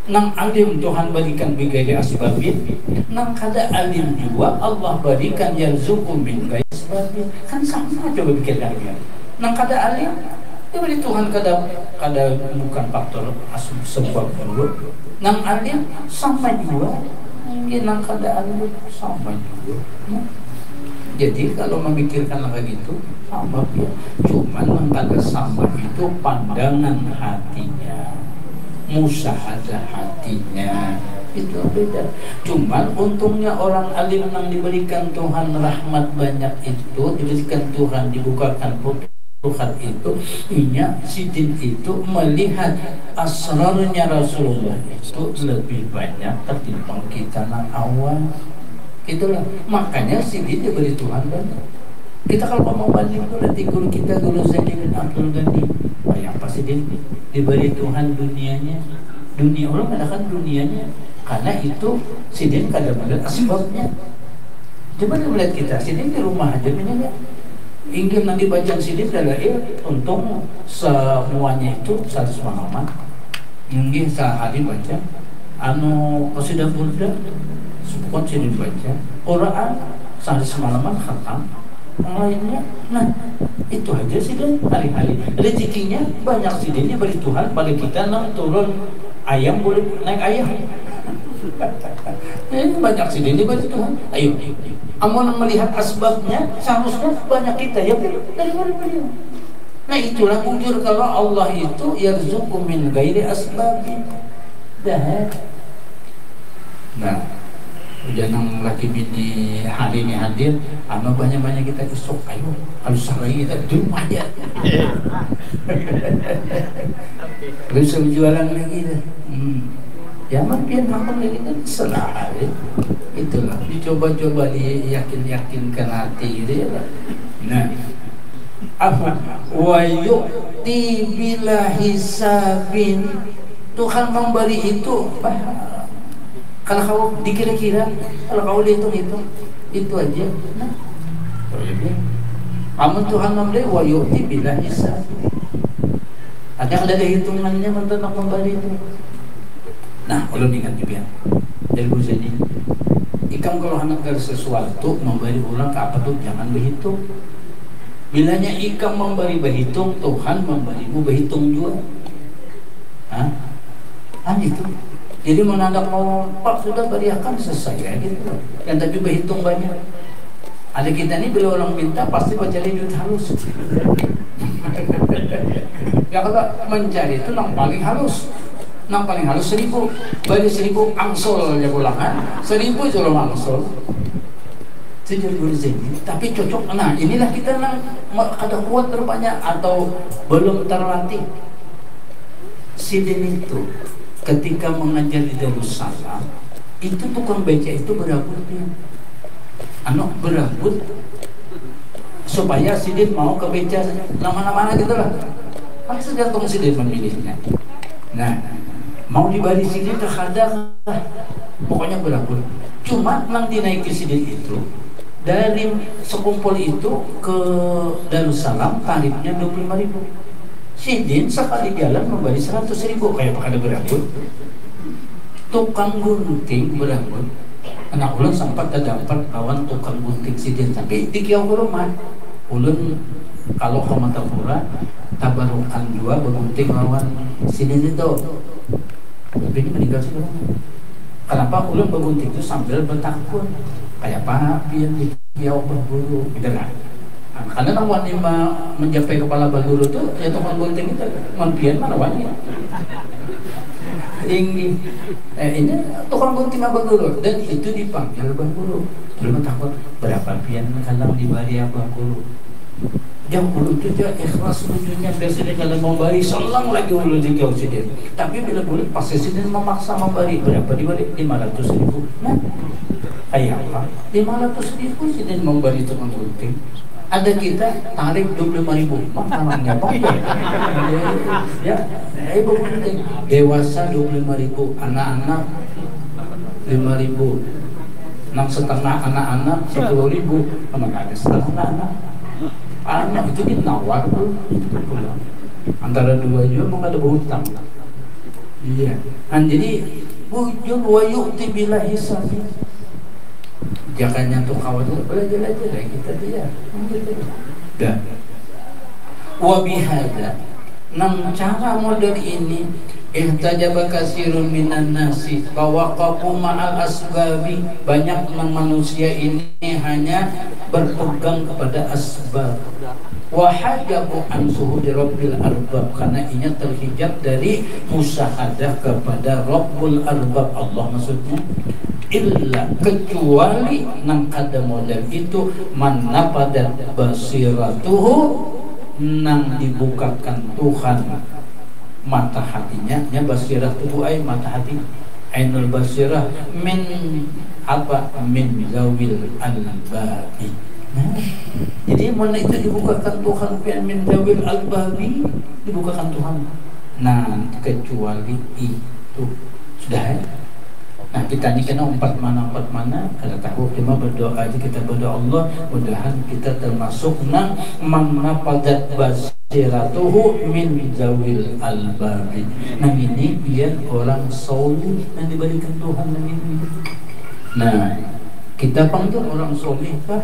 nang alim Tuhan berikan bigai asbabin, nang kada alim juga Allah berikan yarzuqu min ghairi asbabin. Kan sama coba bikin lagi. Nang kada alim dia beri Tuhan kada bukan faktor sebab dulu. Nang alim sama juga. Mungkin nang kada alim sama juga. Jadi kalau memikirkan lagi gitu sama ya. Cuman nang kada sama itu pandangan hatinya, musahadah hatinya itu beda. Cuman untungnya orang alim yang diberikan Tuhan rahmat banyak itu, diberikan Tuhan dibukakan Tuhan itu, inya sidin itu melihat asrarnya Rasulullah itu lebih banyak ketimbang kita nang awal. Itulah makanya sidin diberi Tuhan banyak. Kita kalau mau banding itu nanti guru kita guru Zaini bin Abdul Ghani, yang pasti diberi Tuhan dunianya. Dunia orang katakan dunianya karena itu sidin kada melihat asbabnya. Coba lihat kita sidin di rumah aja punya ingin nanti baca sidin adalah untung semuanya itu 100 halaman. Ingin sehari baca qasidah burda bukan sidin baca Quran sehari semalaman khatam. Yang lainnya, nah itu aja sidin hari-hari. Rezekinya banyak sidinnya beri Tuhan pada kita nang turun ayam boleh naik ayam. Ini banyak sidinnya beri Tuhan. Ayo, amun melihat asbabnya seharusnya banyak kita ya dari mana beliau. Nah itulah ujur kalau Allah itu yarzuqu min ghairi asbabin. Dah. Nah, jangan laki bini hari ini hadir, banyak-banyak kita esok ayo kalau sehari kita di rumah aja. Terus jualan lagi dah. Jangan pian makan lagi kan salah. Itulah dicoba-coba diyakin-yakinkan hati gitu ya. Nah, apa? Wa yu'ti bila hisabin. Tuhan memberi itu kalau kau dikira-kira, kalau kau dihitung-hitung, itu aja. Nah, amun Tuhan memberi wa yu'ti bila hisab. Ada hitungannya tentang memberi itu. Nah, kalau ingat juga dari Buzani, ikam kalau hendak dari sesuatu memberi orang ke apa tuh jangan berhitung. Bilanya ikam memberi berhitung, Tuhan memberimu berhitung juga. Itu. Jadi menandak mau Pak sudah beriakan selesai ya gitu. Yang tapi berhitung banyak. Ada kita ini bila orang minta pasti mencari duit halus. Ya kalau mencari itu yang paling halus. Yang paling halus 1000. Bagi 1000 angsol ya pulangan. 1000 jual angsol. Sejauh guru Zaini, tapi cocok. Nah inilah kita ada kuat rupanya atau belum terlatih. Sidin itu ketika mengajar di Darussalam itu tukang beca itu berabutnya, berabut supaya Sidin mau ke beca nama-nama gitu lah. Kan tergantung Sidin memilihnya. Nah mau dibalik Sidin terkadang pokoknya berabut. Cuma nang dinaiki Sidin itu dari sekumpul itu ke Darussalam tarifnya 25.000. Sidin sekali jalan memberi 100.000 kayak pada berabut. Tukang gunting berabut. Anak ulun sempat terdapat lawan tukang gunting Sidin, tapi di kiau rumah ulun kalau ke Matapura tabarukan dua bergunting lawan Sidin itu. Tapi ini meninggal sih. Kenapa ulun bergunting itu sambil bertakun? Kayak apa pian di kiau berburu gitu kan. Nah, karena lawan mencapai kepala berburu itu ya tukang gunting itu pian mana wanita ini tukang gunting berburu dan itu dipanggil berburu. Belum takut berapa pian kadang dibari berburu. Yang ulu itu dia ikhlas wujudnya biasanya kalau mau bari selang lagi ulu di kiau Sidin. Tapi bila boleh pas Sidin memaksa membari berapa dibari 500.000. Nah kayak apa? 500.000 Sidin memberi tukang gunting. Ada kita tarik 25.000. Makanannya apa ya? Ibu gunting dewasa 25.000, anak-anak 5.000, 6,5 anak-anak 10.000. Mana ada setengah anak? Anak itu ditawar tuh pulang. Antara dua juga memang ada berhutang. Iya. Kan jadi bujur wa yu'ti bila hisabi. Jangan nyantuk khawatir, belajar aja lah kita dia. Dah. Wa bihada. Nang cara model ini ihtajaba katsirun minan nasi fawaqafu ma'al asbabi. Banyak manusia ini hanya berpegang kepada asbab. Wa hajabu an suhudi rabbil arbab, karena inya terhijab dari musyahadah kepada Rabbul Arbab, Allah maksudnya. Illa kecuali nang kada model itu manna pada basiratuhu, nang dibukakan Tuhan mata hatinya. Ya basiratuhu ay mata hati, ainul basirah min apa, min zawil al-babi. Nah, jadi mana itu dibukakan Tuhan, min zawil al-babi, dibukakan Tuhan. Nah kecuali itu sudah ya. Nah kita ini kena empat mana kada tahu, cuma berdoa aja kita berdoa Allah mudahan kita termasuk nang mana padat basiratuhu min zawil albabi. Nah ini biar orang soleh yang diberikan Tuhan ini. Nah kita panggil orang soleh kah?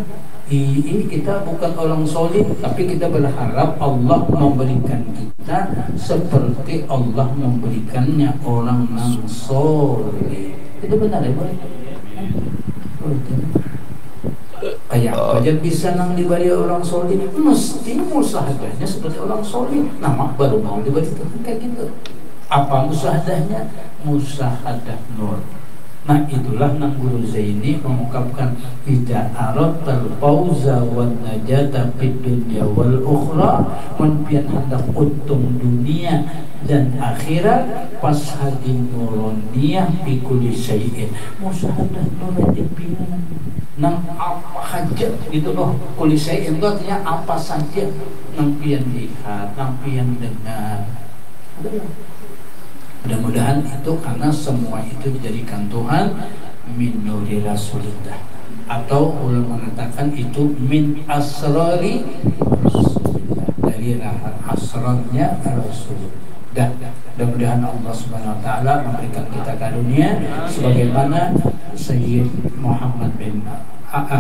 Kita bukan orang soleh, tapi kita berharap Allah memberikan kita seperti Allah memberikannya orang yang soleh. Itu benar ya, boleh. Kayak aja bisa nang diberi orang soleh, mesti musahadahnya seperti orang soleh. Nama baru mau diberi Tuhan kayak gitu. Apa musahadahnya? Musahadah nur. Nah itulah nang Guru Zaini mengungkapkan idza aradtal fauza wan najata fid dunya wal ukhra, mun pian hendak untung dunia dan akhirat pas hadin nuruniyah fi kulli syai'in. Musyahadah nurati pian nang apa saja gitu loh. Kulli syai'in itu artinya apa saja nang pian lihat, nang pian dengar. Mudah-mudahan itu karena semua itu dijadikan Tuhan min nuri rasulillah, atau ulama mengatakan itu min asrari rasulillah, dari asrarnya Rasul. Dan mudah-mudahan Allah Subhanahu wa taala memberikan kita karunia sebagaimana Sayyid Muhammad bin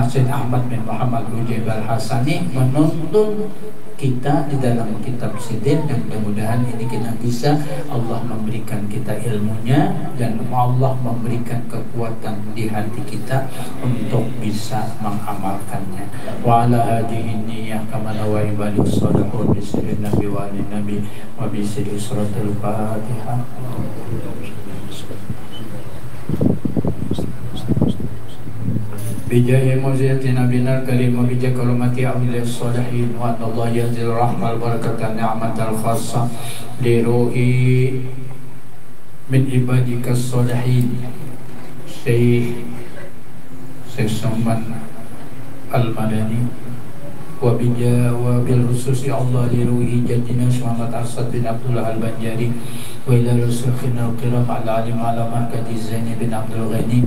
Sayyid Ahmad bin Muhammad Ujaib al-Hasani menuntun kita di dalam kitab Sidin, dan mudah-mudahan ini kita bisa Allah memberikan kita ilmunya dan Allah memberikan kekuatan di hati kita untuk bisa mengamalkannya. Wa ala hadhihi niyyah kama wa ibadu salihun bi sirrin nabi wa alin nabi wa bi sirri suratul Fatihah. بجاه موزيتنا بنا الكريم وبجاه كرمة أولياء الصالحين وأن الله ينزل الرحمة البركة النعمة الخاصة لروحي من عبادك الصالحين Syekh Saman Al-Madani وبالخصوص الله لروحي جدنا محمد أسد بن عبد الله البنجاري وإلى رسولنا الكرام العالم على مهكة الزين بن عبد الغني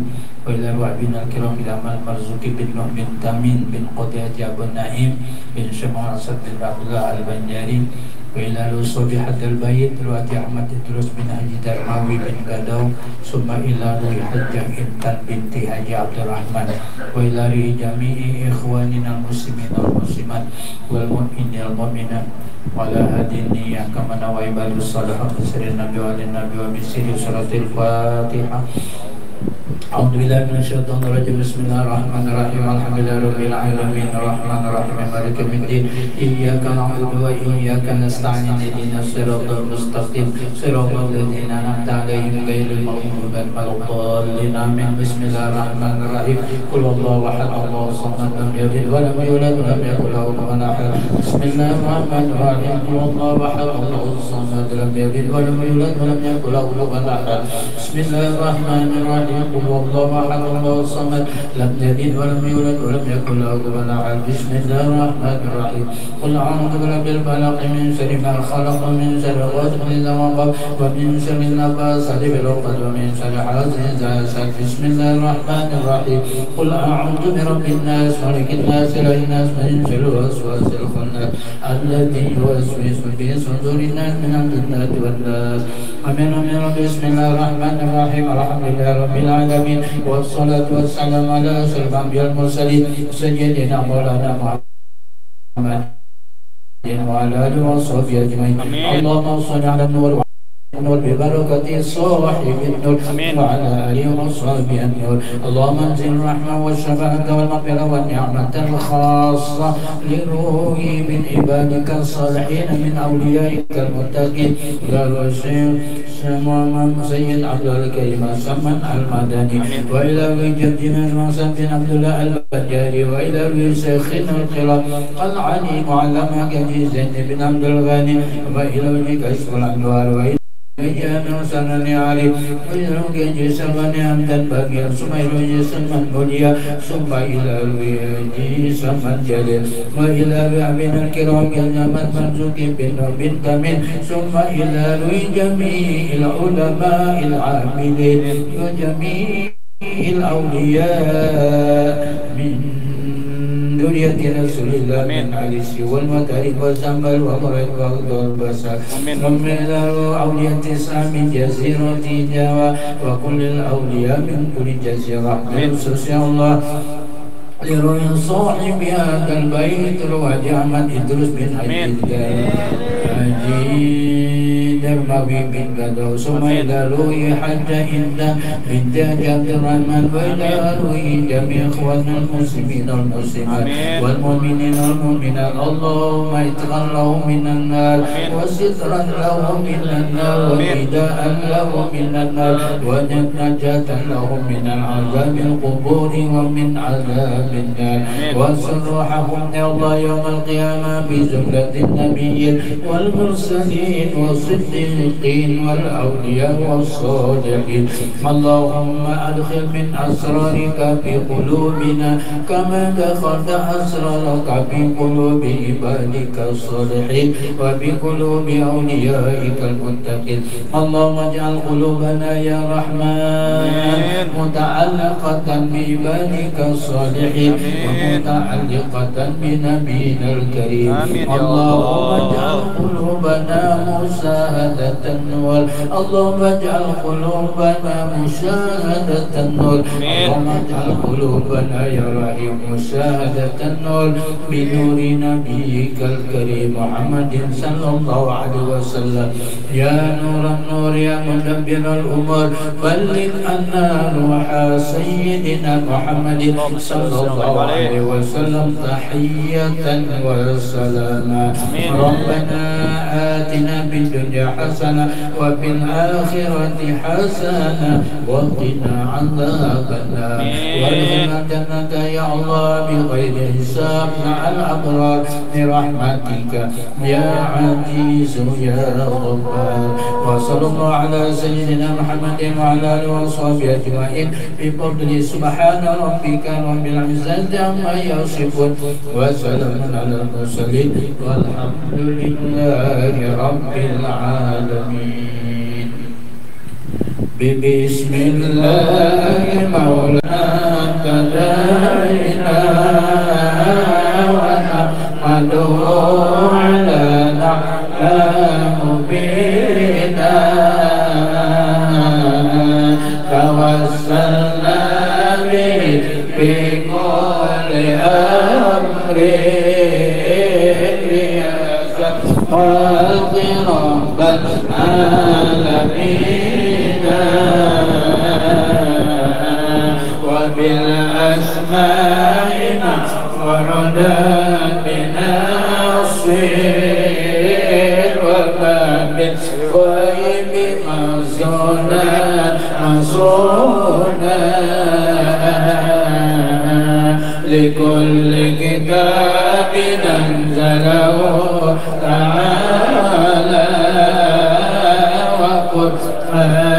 وإلى رعبنا الكرام الأمل مرزوق بن نوح بن تامين بن قدية أبو النعيم بن شمع أسد بن عبد الله البنجاري وإلى رسول حد البيت رواتي أحمد إدريس بن حجي درماوي بن قدو ثم إلى روي حجة إنتان بنت حجي عبد الرحمن وإلى روي جميع إخواننا المسلمين والمسلمات والمؤمنين والمؤمنات وعلى هذه النية كما نوى عباد الصالحات بسر النبي وعلى النبي وبسر سورة الفاتحة. أعوذ بالله من الشيطان الرجيم. بسم الله الرحمن الرحيم. الحمد لله رب العالمين الرحمن الرحيم مالك يوم الدين إياك نعبد وإياك نستعين اهدنا الصراط المستقيم صراط الذين أنعمت عليهم غير المغضوب عليهم ولا الضالين آمين. بسم الله الرحمن الرحيم. قل هو الله أحد الله الصمد لم يلد ولم يولد ولم يكن له كفوا أحد. بسم الله الرحمن الرحيم. قل هو الله أحد الله الصمد لم يلد ولم يولد ولم يكن له كفوا أحد. بسم الله الرحمن الرحيم. قل هو الله أحد الله الصمد لم يلد ولم يولد ولم يكن له كفوا أحد. بسم الله الرحمن الرحيم. قل أعوذ برب الفلق من شر ما خلق ومن شر غاسق إذا وقب ومن شر النفاثات في العقد ومن شر حاسد إذا حسد. بسم الله الرحمن الرحيم. قل أعوذ برب الناس ملك الناس إله الناس من شر الوسواس الخناس الذي يوسوس في صدور الناس من الجنة والناس. آمين آمين. بسم الله الرحمن الرحيم. الحمد لله رب العالمين والصلاة والسلام على أشرف الأنبياء المرسلين سيدنا مولانا محمد وعلى آله وصحبه أجمعين. اللهم صل على النور النور ببركة صاحب النور وعلى آله وصحبه النور. اللهم انزل الرحمة والشفاعة والمغفرة والنعمة الخاصة لروحي من عبادك الصالحين من أوليائك المتقين يا رسول سيد عبد الكريم سمن المدني وإلى جدنا المحسن بن عبد الله البجاري وإلى شيخنا الكرام العليم علامة كجي زين بن عبد الغني وإلى كشف الأنوار وإلى جامع سنن علي وإلى كجي سمن حمدان باقي ثم إلى سمن بنيا ثم إلى كجي سمن جليل وإلى أبينا الكرام الجمال مرزوق بن تامين ثم إلى جميع العلماء العاملين وجميع الأولياء من ذرية رسول الله من علي والمطارق والزنبل والمريض والبصر ومن أولياء تسعة من جزيرة جاوة وكل الأولياء من كل جزيرة بخصوص الله لروي صاحب هذا البيت رواد أحمد إدريس بن حجي درماوي بن قدو ثم إلى روي حتى إنت بن عبد الرحمن وإلى روي جميع إخواننا المسلمين والمسلمات والمؤمنين والمؤمنات. اللهم اتقا لهم من النار وسترا لهم من النار وفداء لهم من النار ونجاة لهم من عذاب القبور ومن عذاب النار وسرحهم يا الله يوم القيامة بزمرة النبيين والمرسلين والصديقين والأولياء والصالحين. اللهم أدخل من أسرارك في قلوبنا كما دخلت أسرارك في قلوب عبادك الصالحين وفي قلوب أوليائك المتقين. اللهم اجعل قلوبنا يا رحمن متعلقة بعبادك الصالحين ومتعلقة بنبينا الكريم. اللهم اجعل قلوبنا مشاهدة النور. اللهم اجعل قلوبنا مشاهدة النور. اللهم اجعل قلوبنا يا رحيم مشاهدة النور بنور نبيك الكريم محمد صلى الله عليه وسلم. يا نور النور يا مدبر الأمور بلغ عنا روح سيدنا محمد صلى الله عليه وسلم تحية وسلاما. ربنا آتنا في الدنيا حسنة وفي الآخرة حسنة وقنا عذاب النار وادخلنا الجنة يا الله بغير حساب مع الأبرار برحمتك يا عزيز يا غفار. وصلى الله على سيدنا محمد وعلى آله وصحبه أجمعين بفضله. سبحان ربك رب العزة عما يصفون وسلام على المرسلين والحمد لله رب العالمين. بسم الله مولانا ابتدينا ونحمده على نعمه بنا توسلنا به بكل أمر خلق رب العالمين وبالأسماء وعدا بناصر وباب الغيب مصونا لكل كتاب أنزله تعالى وقرآن